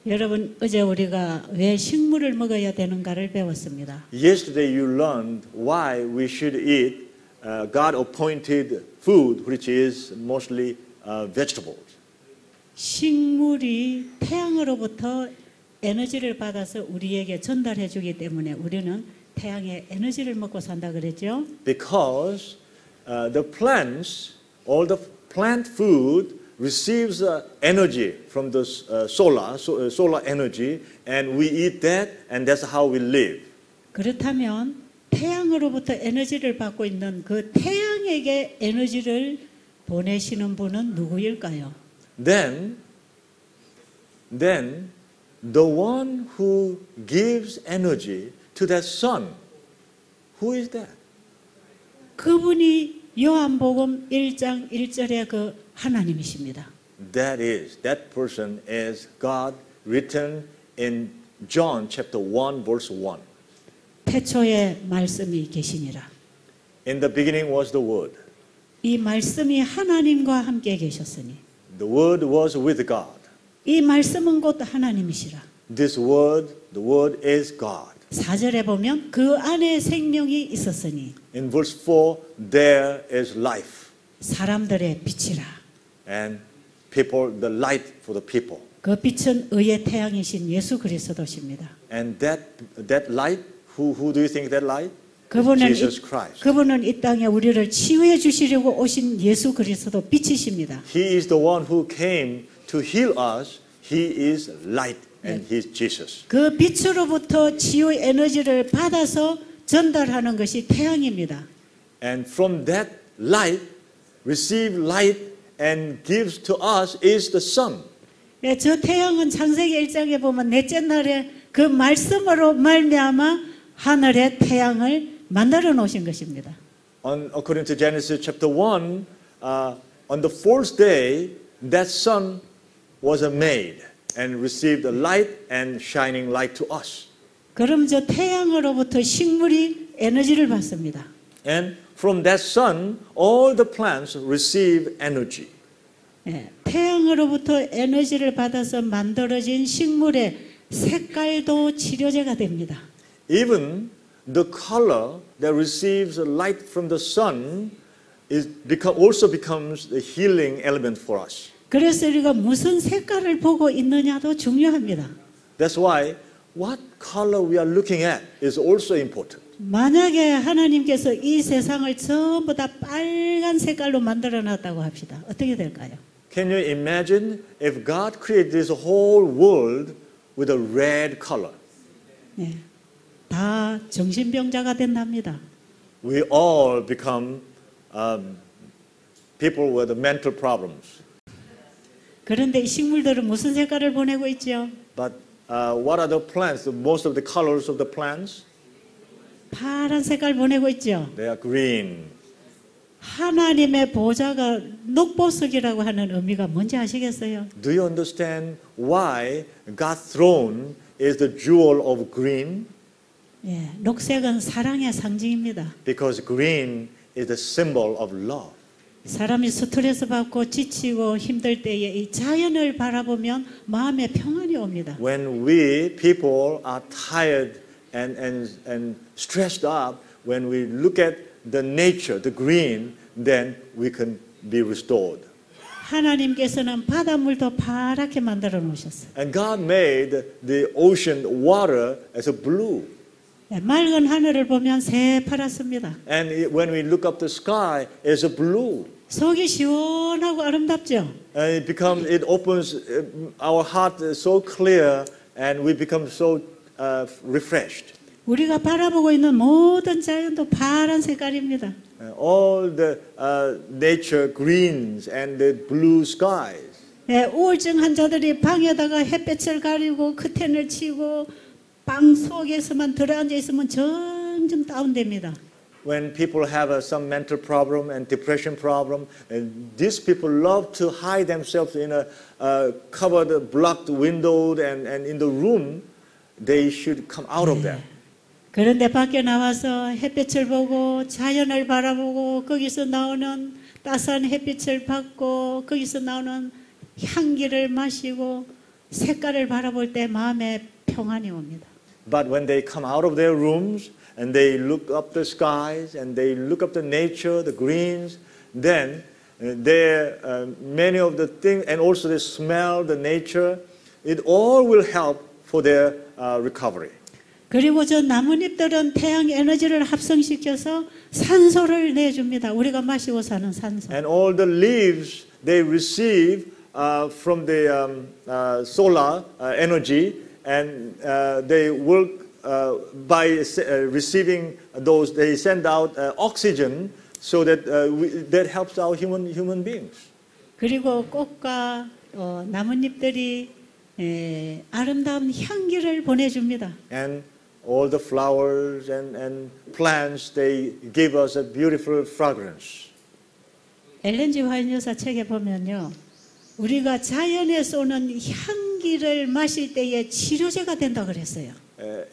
여러분 어제 우리가 왜 식물을 먹어야 되는가를 배웠습니다. Yesterday you learned why we should eat God-appointed food, which is mostly vegetables. 식물이 태양으로부터 에너지를 받아서 우리에게 전달해 주기 때문에 우리는 태양의 에너지를 먹고 산다 그랬죠. Because the plants, all the plant food receives energy from the solar energy, and we eat that, and that's how we live. 그렇다면 태양으로부터 에너지를 받고 있는 그 태양에게 에너지를 보내시는 분은 누구일까요? then the one who gives energy to that sun, who is that? 그분이 요한복음 1장 1절의 그 하나님이십니다. That person is God written in John chapter 1 verse 1. 태초에 말씀이 계시니라. In the beginning was the Word. 이 말씀이 하나님과 함께 계셨으니 The Word was with God. 이 말씀은 곧 하나님이시라. This Word, the Word is God. 4절에 보면 그 안에 생명이 있었으니 In verse 4, there is life. 사람들의 빛이라. And people, the light for the people. 그 빛은 의의 태양이신 예수 그리스도십니다. And that light, who do you think that light? 그분은 Jesus Christ. 그분은 이 땅에 우리를 치유해 주시려고 오신 예수 그리스도 빛이십니다. He is the one who came to heal us. He is light and He is Jesus. 그 빛으로부터 치유의 에너지를 받아서 전달하는 것이 태양입니다. And from that light, receive light and gives to us is the sun. 네, 저 태양은 창세기 1장에 보면 넷째 날에 그 말씀으로 말미암아 하늘의 태양을 만들어 놓으신 것입니다. According to Genesis chapter 1, on the fourth day, that sun was made and received the light and shining light to us. 그럼 저 태양으로부터 식물이 에너지를 받습니다. And from that sun, all the plants receive energy. 네, 태양으로부터 에너지를 받아서 만들어진 식물의 색깔도 치료제가 됩니다. Even the color that receives light from the sun also becomes the healing element for us. 그래서 우리가 무슨 색깔을 보고 있느냐도 중요합니다. That's why what color we are looking at is also important. 만약에 하나님께서 이 세상을 전부 다 빨간 색깔로 만들어 놨다고 합시다. 어떻게 될까요? Can you imagine if God created this whole world with a red color? 네, 다 정신병자가 된답니다. We all become people with mental problems. 그런데 이 식물들은 무슨 색깔을 보내고 있죠? But what are the plants? Most of the colors of the plants? 파란 색깔 보내고 있죠. They are green. 하나님의 보좌가 녹보석이라고 하는 의미가 뭔지 아시겠어요? Do you understand why God's throne is the jewel of green? 예, 녹색은 사랑의 상징입니다. Because green is the symbol of love. 사람이 스트레스 받고 지치고 힘들 때에 이 자연을 바라보면 마음에 평안이 옵니다. When we people are tired and stressed up, when we look at the nature, the green, then we can be restored. 하나님께서는 바닷물도 파랗게 만들어 놓으셨어요. And God made the ocean water as a blue. 네, 맑은 하늘을 보면 새파랗습니다. And when we look up the sky, it's a blue. 속이 시원하고 아름답죠. And it opens our heart is so clear, and we become so refreshed. 우리가 바라보고 있는 모든 자연도 파란 색깔입니다. All the nature greens and the blue skies. 네, 우울증 환자들이 방에다가 햇볕을 가리고 커튼을 치고 방 속에서만 들어앉아 있으면 점점 다운됩니다. When people have some mental problem and depression problem, and these people love to hide themselves in a covered, blocked window and in the room, they should come out of that. 그런데 밖에 나와서 햇빛을 보고 자연을 바라보고 거기서 나오는 따스한 햇빛을 받고 거기서 나오는 향기를 마시고 색깔을 바라볼 때 마음에 평안이 옵니다. But when they come out of their rooms and they look up the skies and they look up the nature, the greens, then many of the things, and also they smell the nature, it all will help for their recovery. 그리고 저 나뭇잎들은 태양 에너지를 합성시켜서 산소를 내줍니다. 우리가 마시고 사는 산소. And all the leaves they receive from the solar energy, and they work by receiving those. They send out oxygen, so that that helps our human beings. 그리고 꽃과 나뭇잎들이 아름다운 향기를 보내줍니다. And all the flowers and plants, they give us a beautiful fragrance. 엘렌 G. 화이트 여사 책에 보면요, 우리가 자연에서 오는 향기를 마실 때에 치료제가 된다 그랬어요.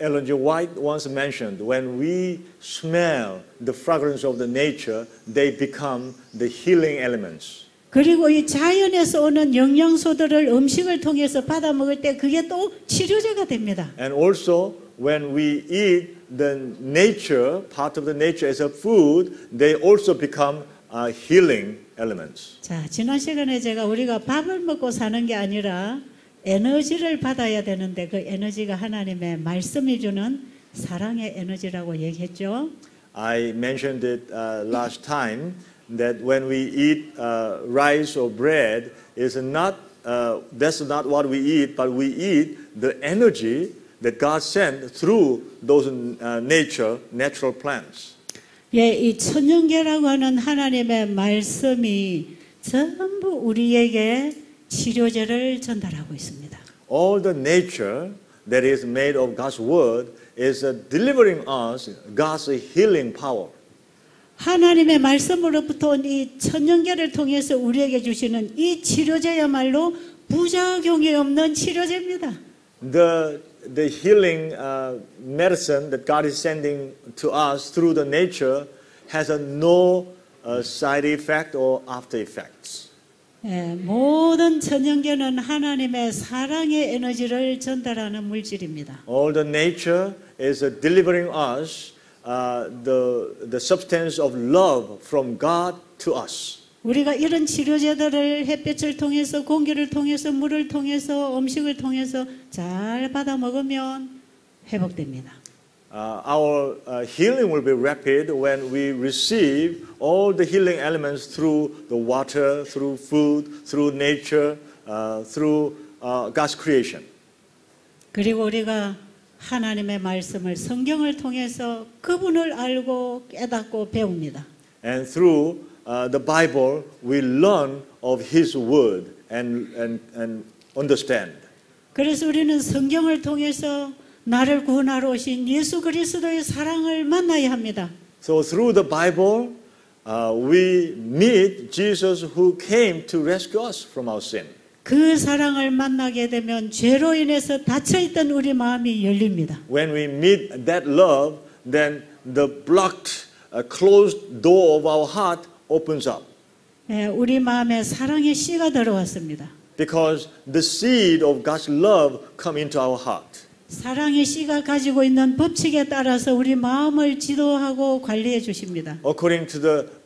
Ellen G. White once mentioned, when we smell the fragrance of the nature, they become the healing elements. 그리고 이 자연에서 오는 영양소들을 음식을 통해서 받아 먹을 때 그게 또 치료제가 됩니다. And also, when we eat the nature, part of the nature as a food, they also become healing elements. 자, 지난 시간에 제가 우리가 밥을 먹고 사는 게 아니라 에너지를 받아야 되는데 그 에너지가 하나님의 말씀이 주는 사랑의 에너지라고 얘기했죠. I mentioned it last time that when we eat rice or bread, is not that's not what we eat, but we eat the energy that God sent through those natural plants. 예, 이 천연계라고 하는 하나님의 말씀이 전부 우리에게 치료제를 전달하고 있습니다. All the nature that is made of God's word is delivering us God's healing power. 하나님의 말씀으로부터 온 이 천연계를 통해서 우리에게 주시는 이 치료제야말로 부작용이 없는 치료제입니다. The healing medicine that God is sending to us through the nature has no side effect or after effects. 예, 모든 천연계는 하나님의 사랑의 에너지를 전달하는 물질입니다. All the nature is delivering us the substance of love from God to us. 우리가 이런 치료제들을 햇볕을 통해서 공기를 통해서 물을 통해서 음식을 통해서 잘 받아 먹으면 회복됩니다. Our healing will be rapid when we receive all the healing elements through the water, through food, through nature, through God's creation. 그리고 우리가 하나님의 말씀을 성경을 통해서 그분을 알고 깨닫고 배웁니다. And through the Bible, we learn of His word and understand. 그래서 우리는 성경을 통해서 나를 구원하러 오신 예수 그리스도의 사랑을 만나야 합니다. So through the Bible, we meet Jesus who came to rescue us from our sin. 그 사랑을 만나게 되면 죄로 인해서 닫혀있던 우리 마음이 열립니다. When we meet that love, then the blocked, closed door of our heart opens up. 우리 마음에 사랑의 씨가 들어왔습니다. Because the seed of God's love come into our heart. 사랑의 씨가 가지고 있는 법칙에 따라서 우리 마음을 지도하고 관리해 주십니다. According to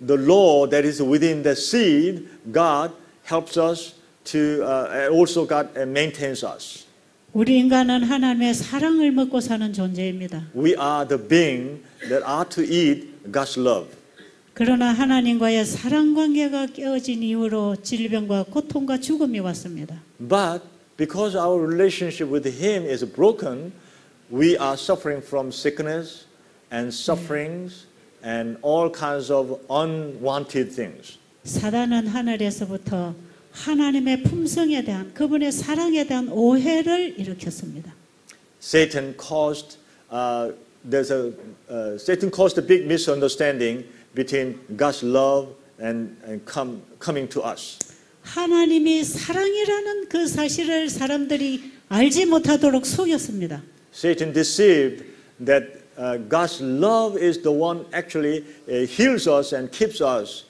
the law that is within the seed, God helps us to, also God maintains us. 우리 인간은 하나님의 사랑을 먹고 사는 존재입니다. We are the being that are to eat God's love. 그러나 하나님과의 사랑 관계가 깨어진 이후로 질병과 고통과 죽음이 왔습니다. But because our relationship with Him is broken, we are suffering from sickness and sufferings and all kinds of unwanted things. 사단은 하늘에서부터 하나님의 품성에 대한 그분의 사랑에 대한 오해를 일으켰습니다. Satan caused Satan caused a big misunderstanding between God's love and coming to us. 하나님이 사랑이라는 그 사실을 사람들이 알지 못하도록 속였습니다. Satan deceived that God's love is the one actually heals us and keeps us.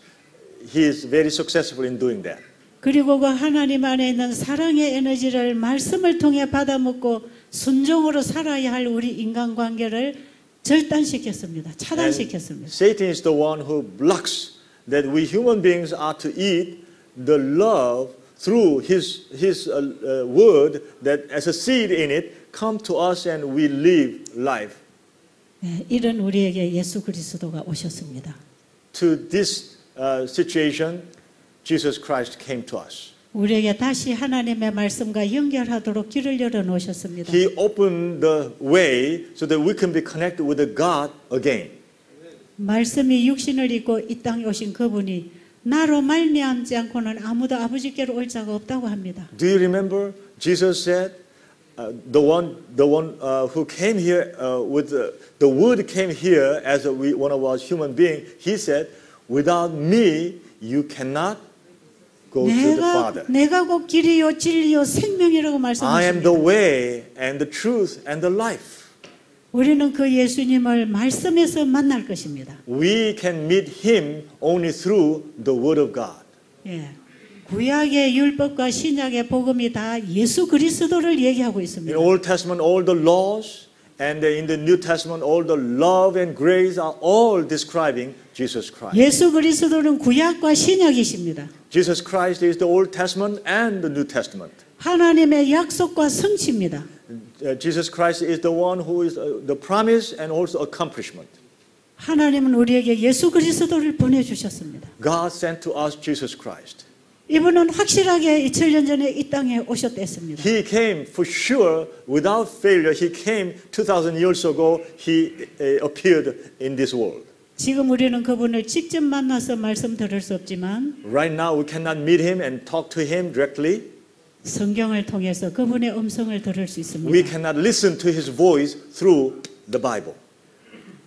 He is very successful in doing that. 그리고 그 하나님 안에 있는 사랑의 에너지를 말씀을 통해 받아먹고 순종으로 살아야 할 우리 인간관계를 절단시켰습니다. 차단시켰습니다. Satan is the one who blocks that we human beings are to eat the love through his word that as a seed in it come to us and we live life. 이런 우리에게 예수 그리스도가 오셨습니다. To this situation, Jesus Christ came to us. 우리에게 다시 하나님의 말씀과 연결하도록 길을 열어 놓으셨습니다. He opened the way so that we can be connected with God again. 말씀이 육신을 입고 이 땅에 오신 그분이 나로 말미암지 않고는 아무도 아버지께로 올 자가 없다고 합니다. Do you remember Jesus said, the one who came here with the word came here as one of us human being. He said, without me you cannot go to the Father. 내가 곧 길이요 진리요 생명이라고 I am the 말씀하십니다. way and the truth and the life. 우리는 그 예수님을 말씀에서 만날 것입니다. We can meet Him only through the Word of God. 예. 구약의 율법과 신약의 복음이 다 예수 그리스도를 얘기하고 In 있습니다. Old Testament, all the laws, and in the New Testament, all the love and grace are all describing Jesus Christ. 예수 그리스도는 구약과 신약이십니다. Jesus Christ is the Old Testament and the New Testament. 하나님의 약속과 성취입니다. Jesus Christ is the one who is the promise and also accomplishment. 하나님은 우리에게 예수 그리스도를 보내주셨습니다. God sent to us Jesus Christ. 이분은 확실하게 2000년 전에 이 땅에 오셨댔습니다. He came for sure, without failure. He came 2,000 years ago. He appeared in this world. 지금 우리는 그분을 직접 만나서 말씀 들을 수 없지만 Right now, we cannot meet him and talk to him directly. 성경을 통해서 그분의 음성을 들을 수 We 있습니다. cannot listen to his voice through the Bible.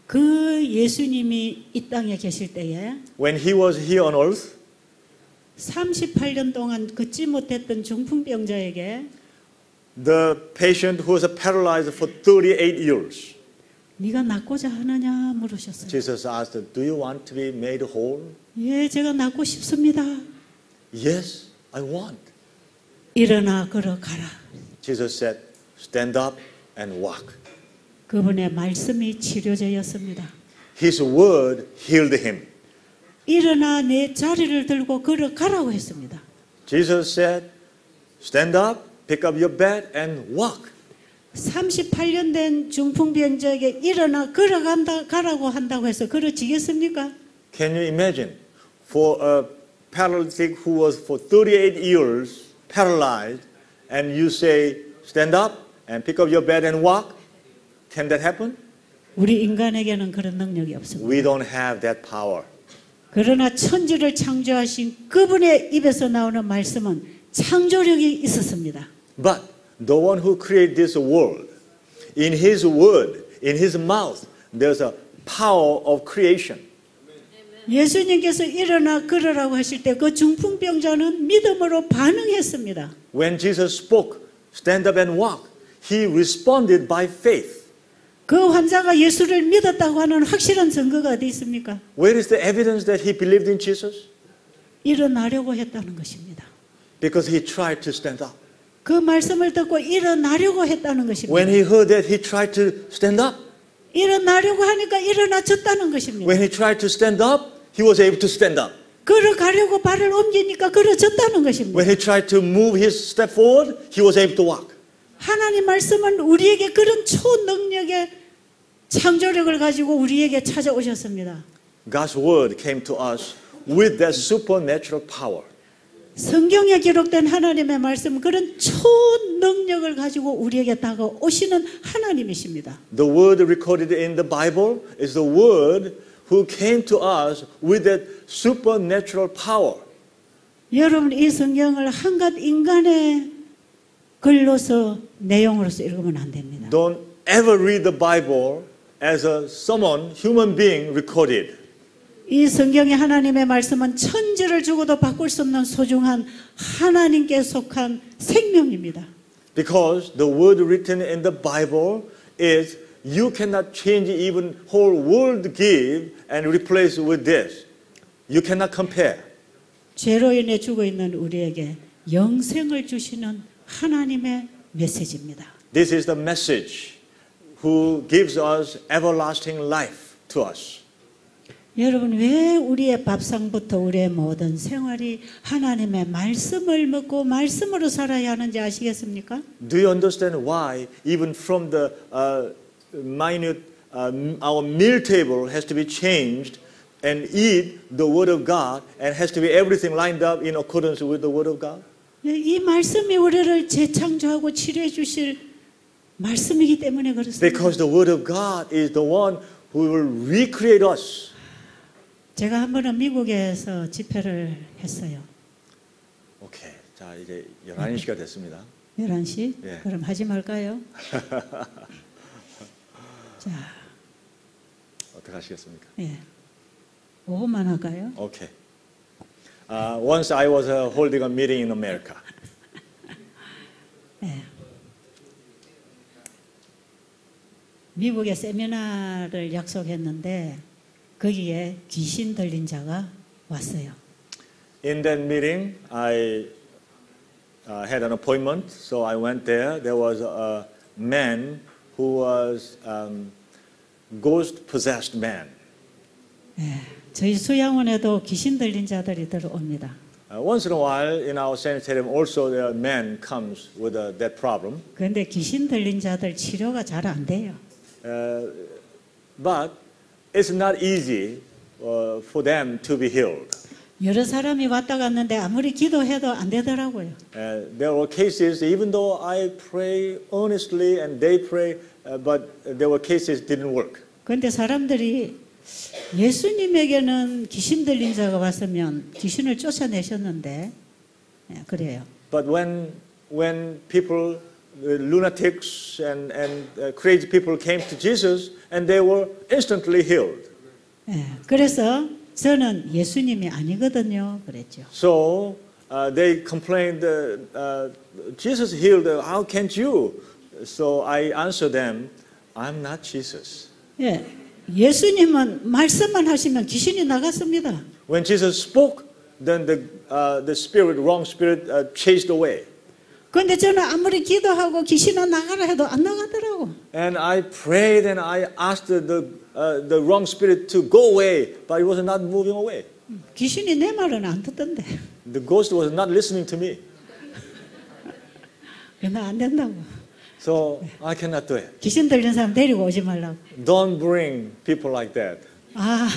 그 예수님이 이 땅에 계실 때에 When he was here on earth, 38년 동안 걷지 못했던 중풍병자에게 the patient who was paralyzed for 38 years, 네가 낫고자 하느냐 물으셨어요. Jesus asked, do you want to be made whole? 예, 제가 낫고 싶습니다. Yes, I want. 일어나 걸어가라. Jesus said, stand up and walk. 그분의 말씀이 치료제였습니다. His word healed him. 일어나 내 자리를 들고 걸어가라고 했습니다. Jesus said, stand up, pick up your bed and walk. 38년 된 중풍병자에게 일어나 가라고 한다고 해서 걸어지겠습니까? Can you imagine? For a paralytic who was for 38 years paralyzed, and you say, stand up and pick up your bed and walk, can that happen? 우리 인간에게는 그런 능력이 없습니다. We don't have that power. 그러나 천지를 창조하신 그분의 입에서 나오는 말씀은 창조력이 있었습니다. But the one who created this world, in his word, in his mouth, there's a power of creation. 예수님께서 일어나 걸으라고 하실 때 그 중풍병자는 믿음으로 반응했습니다. When Jesus spoke, stand up and walk, he responded by faith. 그 환자가 예수를 믿었다고 하는 확실한 증거가 어디 있습니까? Where is the evidence that he believed in Jesus? 일어나려고 했다는 것입니다. Because he tried to stand up. 그 말씀을 듣고 일어나려고 했다는 것입니다. When he heard that, he tried to stand up. 일어나려고 하니까 일어나졌다는 것입니다. When he tried to stand up, he was able to stand up. 걸어가려고 발을 옮기니까 걸어졌다는 것입니다. When he tried to move his step forward, he was able to walk. 하나님 말씀은 우리에게 그런 초능력의 창조력을 가지고 우리에게 찾아오셨습니다. God's word came to us with that supernatural power. 성경에 기록된 하나님의 말씀은 그런 초능력을 가지고 우리에게 다가오시는 하나님이십니다. The word recorded in the Bible is the word who came to us with that supernatural power. 여러분 이 성경을 한갓 인간의 글로서 내용으로서 읽으면 안 됩니다. Don't ever read the Bible as a someone, human being recorded. 이 성경의 하나님의 말씀은 천지를 주고도 바꿀 수 없는 소중한 하나님께 속한 생명입니다. Because the word written in the Bible is you cannot change even whole world give and replace with this. You cannot compare. 죄로 인해 죽어 있는 우리에게 영생을 주시는 하나님의 메시지입니다. This is the message who gives us everlasting life to us. 여러분 왜 우리의 밥상부터 우리의 모든 생활이 하나님의 말씀을 먹고 말씀으로 살아야 하는지 아시겠습니까? Do you understand why even from the minute our meal table has to be changed and eat the word of God and has to be everything lined up in accordance with the word of God? 이 말씀이 우리를 재창조하고 치료해 주실 말씀이기 때문에 그렇습니다. Because the word of God is the one who will recreate us. 제가 한 번은 미국에서 집회를 했어요. 오케이. 자, 이제 11시가 됐습니다. 11시? 예. 그럼 하지 말까요? 자, 어떻게 하시겠습니까? 예. 5분만 할까요? Okay. Once I was holding a meeting in America. 예. 미국에 세미나를 약속했는데 거기에 귀신 들린 자가 왔어요. In that meeting, I had an appointment, so I went there. There was a man who was ghost-possessed man. 예. 저희 수양원에도 귀신 들린 자들이 들어옵니다. Once in a while, in our sanitarium, also the man comes with that problem. 그런데 귀신 들린 자들 치료가 잘 안 돼요. But it's not easy for them to be healed. 여러 사람이 왔다 갔는데 아무리 기도해도 안 되더라고요. There were cases, even though I pray earnestly and they pray, but there were cases didn't work. 그런데 사람들이 예수님에게는 귀신 들린 자가 왔으면 귀신을 쫓아내셨는데 예, 그래요. But when people, lunatics and crazy people came to Jesus and they were instantly healed. 예, 그래서 저는 예수님이 아니거든요. 그랬죠. So they complained, Jesus healed, how can't you? So I answered them, I'm not Jesus. 예, 예수님은 말씀만 하시면 귀신이 나갔습니다. When Jesus spoke, then the wrong spirit chased away. 그런데 저는 아무리 기도하고 귀신은 나가라 해도 안 나가더라고. And I prayed and I asked the wrong spirit to go away, but it was not moving away. 귀신이 내 말은 안 듣던데. The ghost was not listening to me. 나 안 된다고. So I cannot do it. 귀신 들린 사람 데리고 오지 말라고. Don't bring people like that. 아,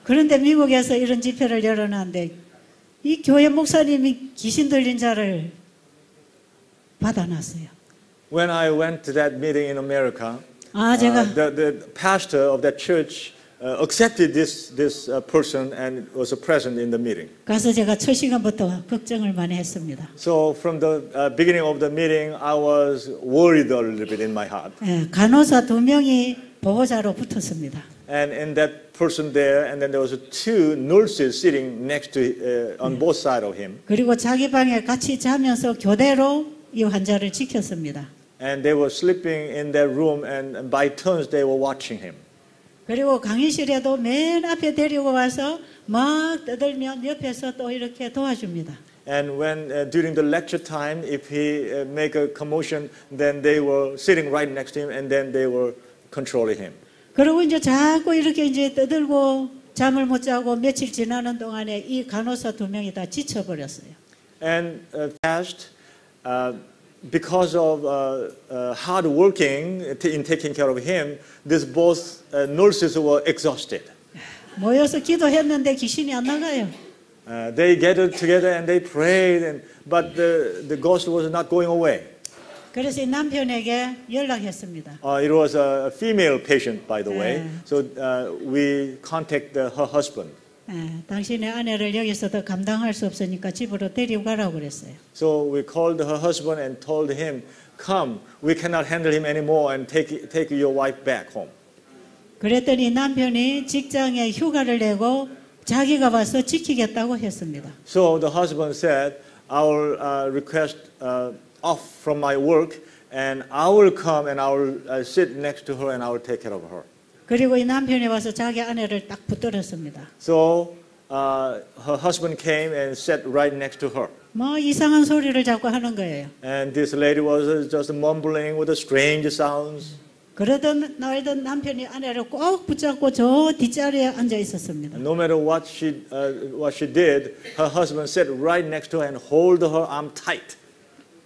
그런데 미국에서 이런 집회를 열어놨는데 이 교회 목사님이 귀신 들린 자를 받아놨어요. When I went to that meeting in America, 제가 the pastor of that church accepted this person and was present in the meeting. 가서 제가 첫 시간부터 걱정을 많이 했습니다. So from the beginning of the meeting, I was worried a little bit in my heart. 예, 간호사 2명이 보호자로 붙었습니다. And in that person there, and then there was two nurses sitting next to on both sides of him. 그리고 자기 방에 같이 자면서 교대로 이 환자를 지켰습니다. And they were sleeping in their room, and by turns they were watching him. 그리고 강의실에도 맨 앞에 데리고 와서 막 떠들면 옆에서 또 이렇게 도와줍니다. And when during the lecture time, if he make a commotion, then they were sitting right next to him, and then they were controlling him. 그리고 이제 자꾸 이렇게 이제 떠들고 잠을 못 자고 며칠 지나는 동안에 이 간호사 2명이 다 지쳐버렸어요. And fast, because of hard working in taking care of him, these both nurses were exhausted. 모여서 기도했는데 귀신이 안 나가요. They gathered together and they prayed, but the ghost was not going away. 그래서 이 남편에게 연락했습니다. It was a female patient, by the way. So we contacted her husband. 당신의 아내를 여기서 더 감당할 수 없으니까 집으로 데리고 가라고 그랬어요. So we called her husband and told him, "Come, we cannot handle him anymore, and take your wife back home." 그랬더니 남편이 직장에 휴가를 내고 자기가 와서 지키겠다고 했습니다. So the husband said, "I will request off from my work, and I will come and I will sit next to her and I will take care of her." 그리고 이 남편이 와서 자기 아내를 딱 붙들었습니다. So her husband came and sat right next to her. 뭐 이상한 소리를 자꾸 하는 거예요. And this lady was just mumbling with strange sounds. 그러던 말던 남편이 아내를 꼭 붙잡고 저 뒷자리에 앉아 있었습니다. No matter what she did, her husband sat right next to her and hold her arm tight.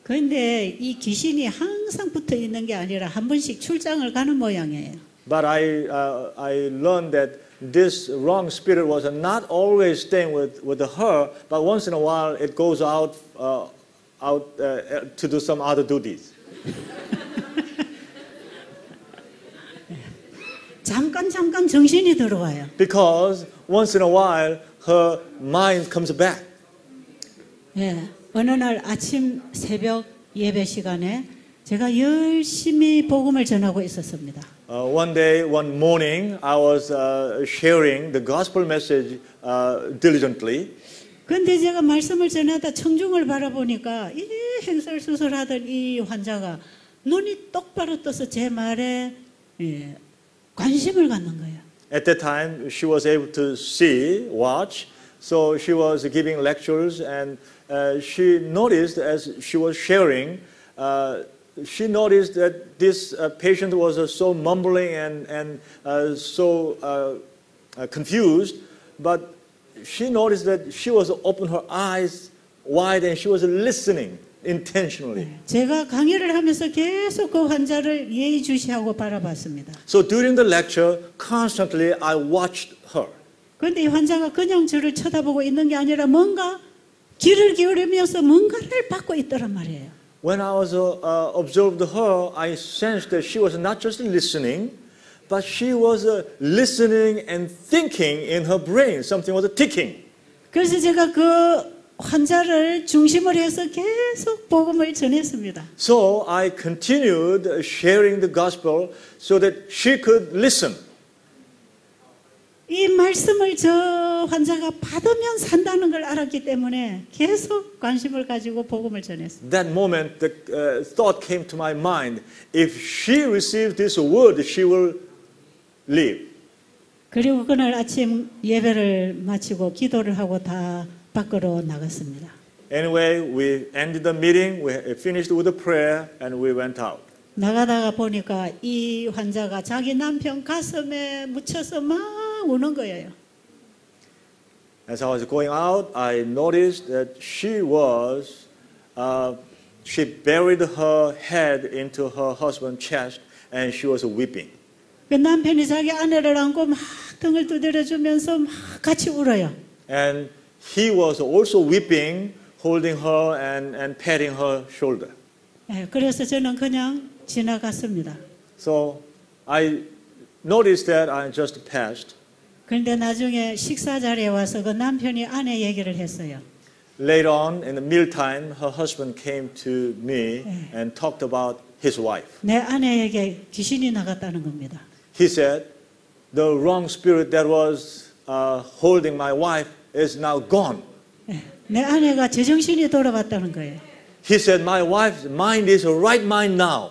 그런데 이 귀신이 항상 붙어 있는 게 아니라 한 번씩 출장을 가는 모양이에요. But I learned that this wrong spirit was not always staying with her, but once in a while it goes out to do some other duties. 잠깐 정신이 들어와요. because once in a while her mind comes back. 예, 어느 날 아침 새벽 예배 시간에 제가 열심히 복음을 전하고 있었습니다. One day, one morning, I was sharing the gospel message diligently. 그런데 제가 말씀을 전하다 청중을 바라보니까 이 행설수설하던 이 환자가 눈이 똑바로 떠서 제 말에 관심을 갖는 거예요. At that time, she was able to watch, so she was giving lectures, and she noticed as she was sharing, she noticed that this patient was so mumbling and so confused, but she noticed that she was opening her eyes wide and she was listening intentionally. 제가 강의를 하면서 계속 그 환자를 예의주시하고 바라봤습니다. So during the lecture, constantly I watched her. 그런데 이 환자가 그냥 저를 쳐다보고 있는 게 아니라 뭔가 귀를 기울이면서 뭔가를 받고 있더란 말이에요. When I was observed her, I sensed that she was not just listening, but she was listening and thinking in her brain. Something was ticking. 그래서 제가 그 환자를 중심으로 해서 계속 복음을 전했습니다. So I continued sharing the gospel so that she could listen. 이 말씀을 저 환자가 받으면 산다는 걸 알았기 때문에 계속 관심을 가지고 복음을 전했습니다. That moment, the thought came to my mind: if she received this word, she will live. 그리고 그날 아침 예배를 마치고 기도를 하고 다 밖으로 나갔습니다. Anyway, we ended the meeting. We finished with a prayer, and we went out. 나가다가 보니까 이 환자가 자기 남편 가슴에 묻혀서 막 우는 거예요. As I was going out, I noticed that she buried her head into her husband's chest, and she was weeping. 그 남편이 자기 아내를 안고 막 등을 두드려주면서 막 같이 울어요. And he was also weeping, holding her and patting her shoulder. 네, 그래서 저는 그냥 지나갔습니다. So I noticed that I just passed. 그런데 나중에 식사 자리에 와서 그 남편이 아내 얘기를 했어요. Later on, in the mealtime, her husband came to me and talked about his wife. 내 아내에게 귀신이 나갔다는 겁니다. He said, the wrong spirit that was holding my wife is now gone. 네, 내 아내가 제정신이 돌아갔다는 거예요. He said, my wife's mind is a right mind now.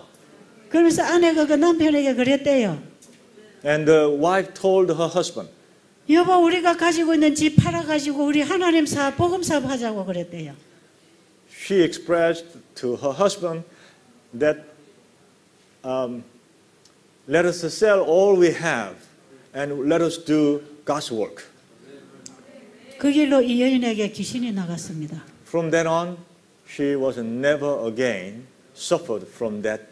그래서 아내가 그 남편에게 그랬대요. And the wife told her husband, 여보, 우리가 가지고 있는 집 팔아가지고 우리 하나님 사업, 복음 사업 하자고 그랬대요. she expressed to her husband that let us sell all we have and let us do God's work. 그 길로 이 여인에게 귀신이 나갔습니다. From then on, she was never again suffered from that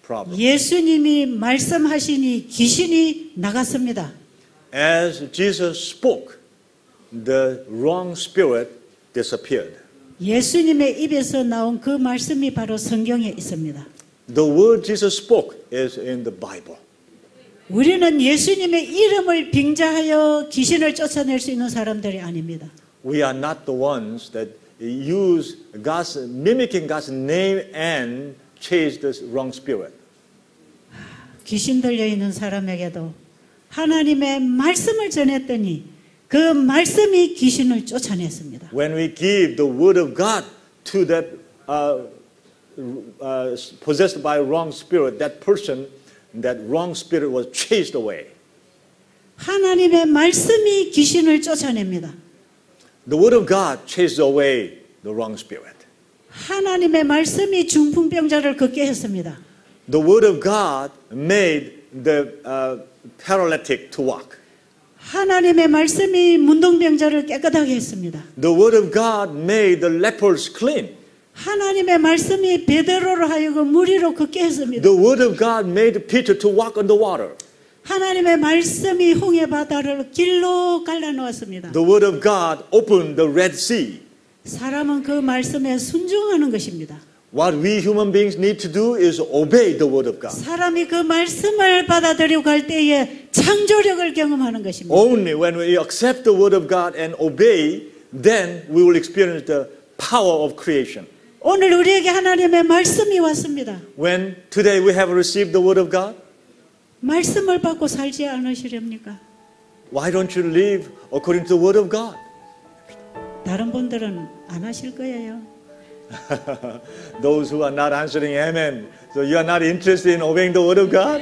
problem. 예수님이 말씀하시니 귀신이 나갔습니다. As Jesus spoke, the wrong spirit disappeared. 예수님의 입에서 나온 그 말씀이 바로 성경에 있습니다. The word Jesus spoke is in the Bible. 우리는 예수님의 이름을 빙자하여 귀신을 쫓아낼 수 있는 사람들이 아닙니다. We are not the ones that use mimicking God's name and chase this wrong spirit. 귀신 들려 있는 사람에게도 하나님의 말씀을 전했더니 그 말씀이 귀신을 쫓아냈습니다. When we give the word of God to that possessed by wrong spirit, that person, that wrong spirit was chased away. 하나님의 말씀이 귀신을 쫓아냅니다. The word of God chased away the wrong spirit. 하나님의 말씀이 중풍병자를 걷게 했습니다. The word of God made the paralytic to walk. 하나님의 말씀이 문둥병자를 깨끗하게 했습니다. The word of God made the lepers clean. 하나님의 말씀이 베드로를 하여금 물 위로 걷게 했습니다. The word of God made Peter to walk on the water. 하나님의 말씀이 홍해 바다를 길로 갈라놓았습니다. The word of God opened the Red Sea. 사람은 그 말씀에 순종하는 것입니다. What we human beings need to do is obey the word of God. 사람이 그 말씀을 받아들이고 갈 때에 창조력을 경험하는 것입니다. Only when we accept the word of God and obey, then we will experience the power of creation. 오늘 우리에게 하나님의 말씀이 왔습니다. When today we have received the word of God, 말씀을 받고 살지 않으시렵니까? why don't you live according to the word of God? 다른 분들은 안 하실 거예요. Those who are not answering amen, so you are not interested in obeying the word of God?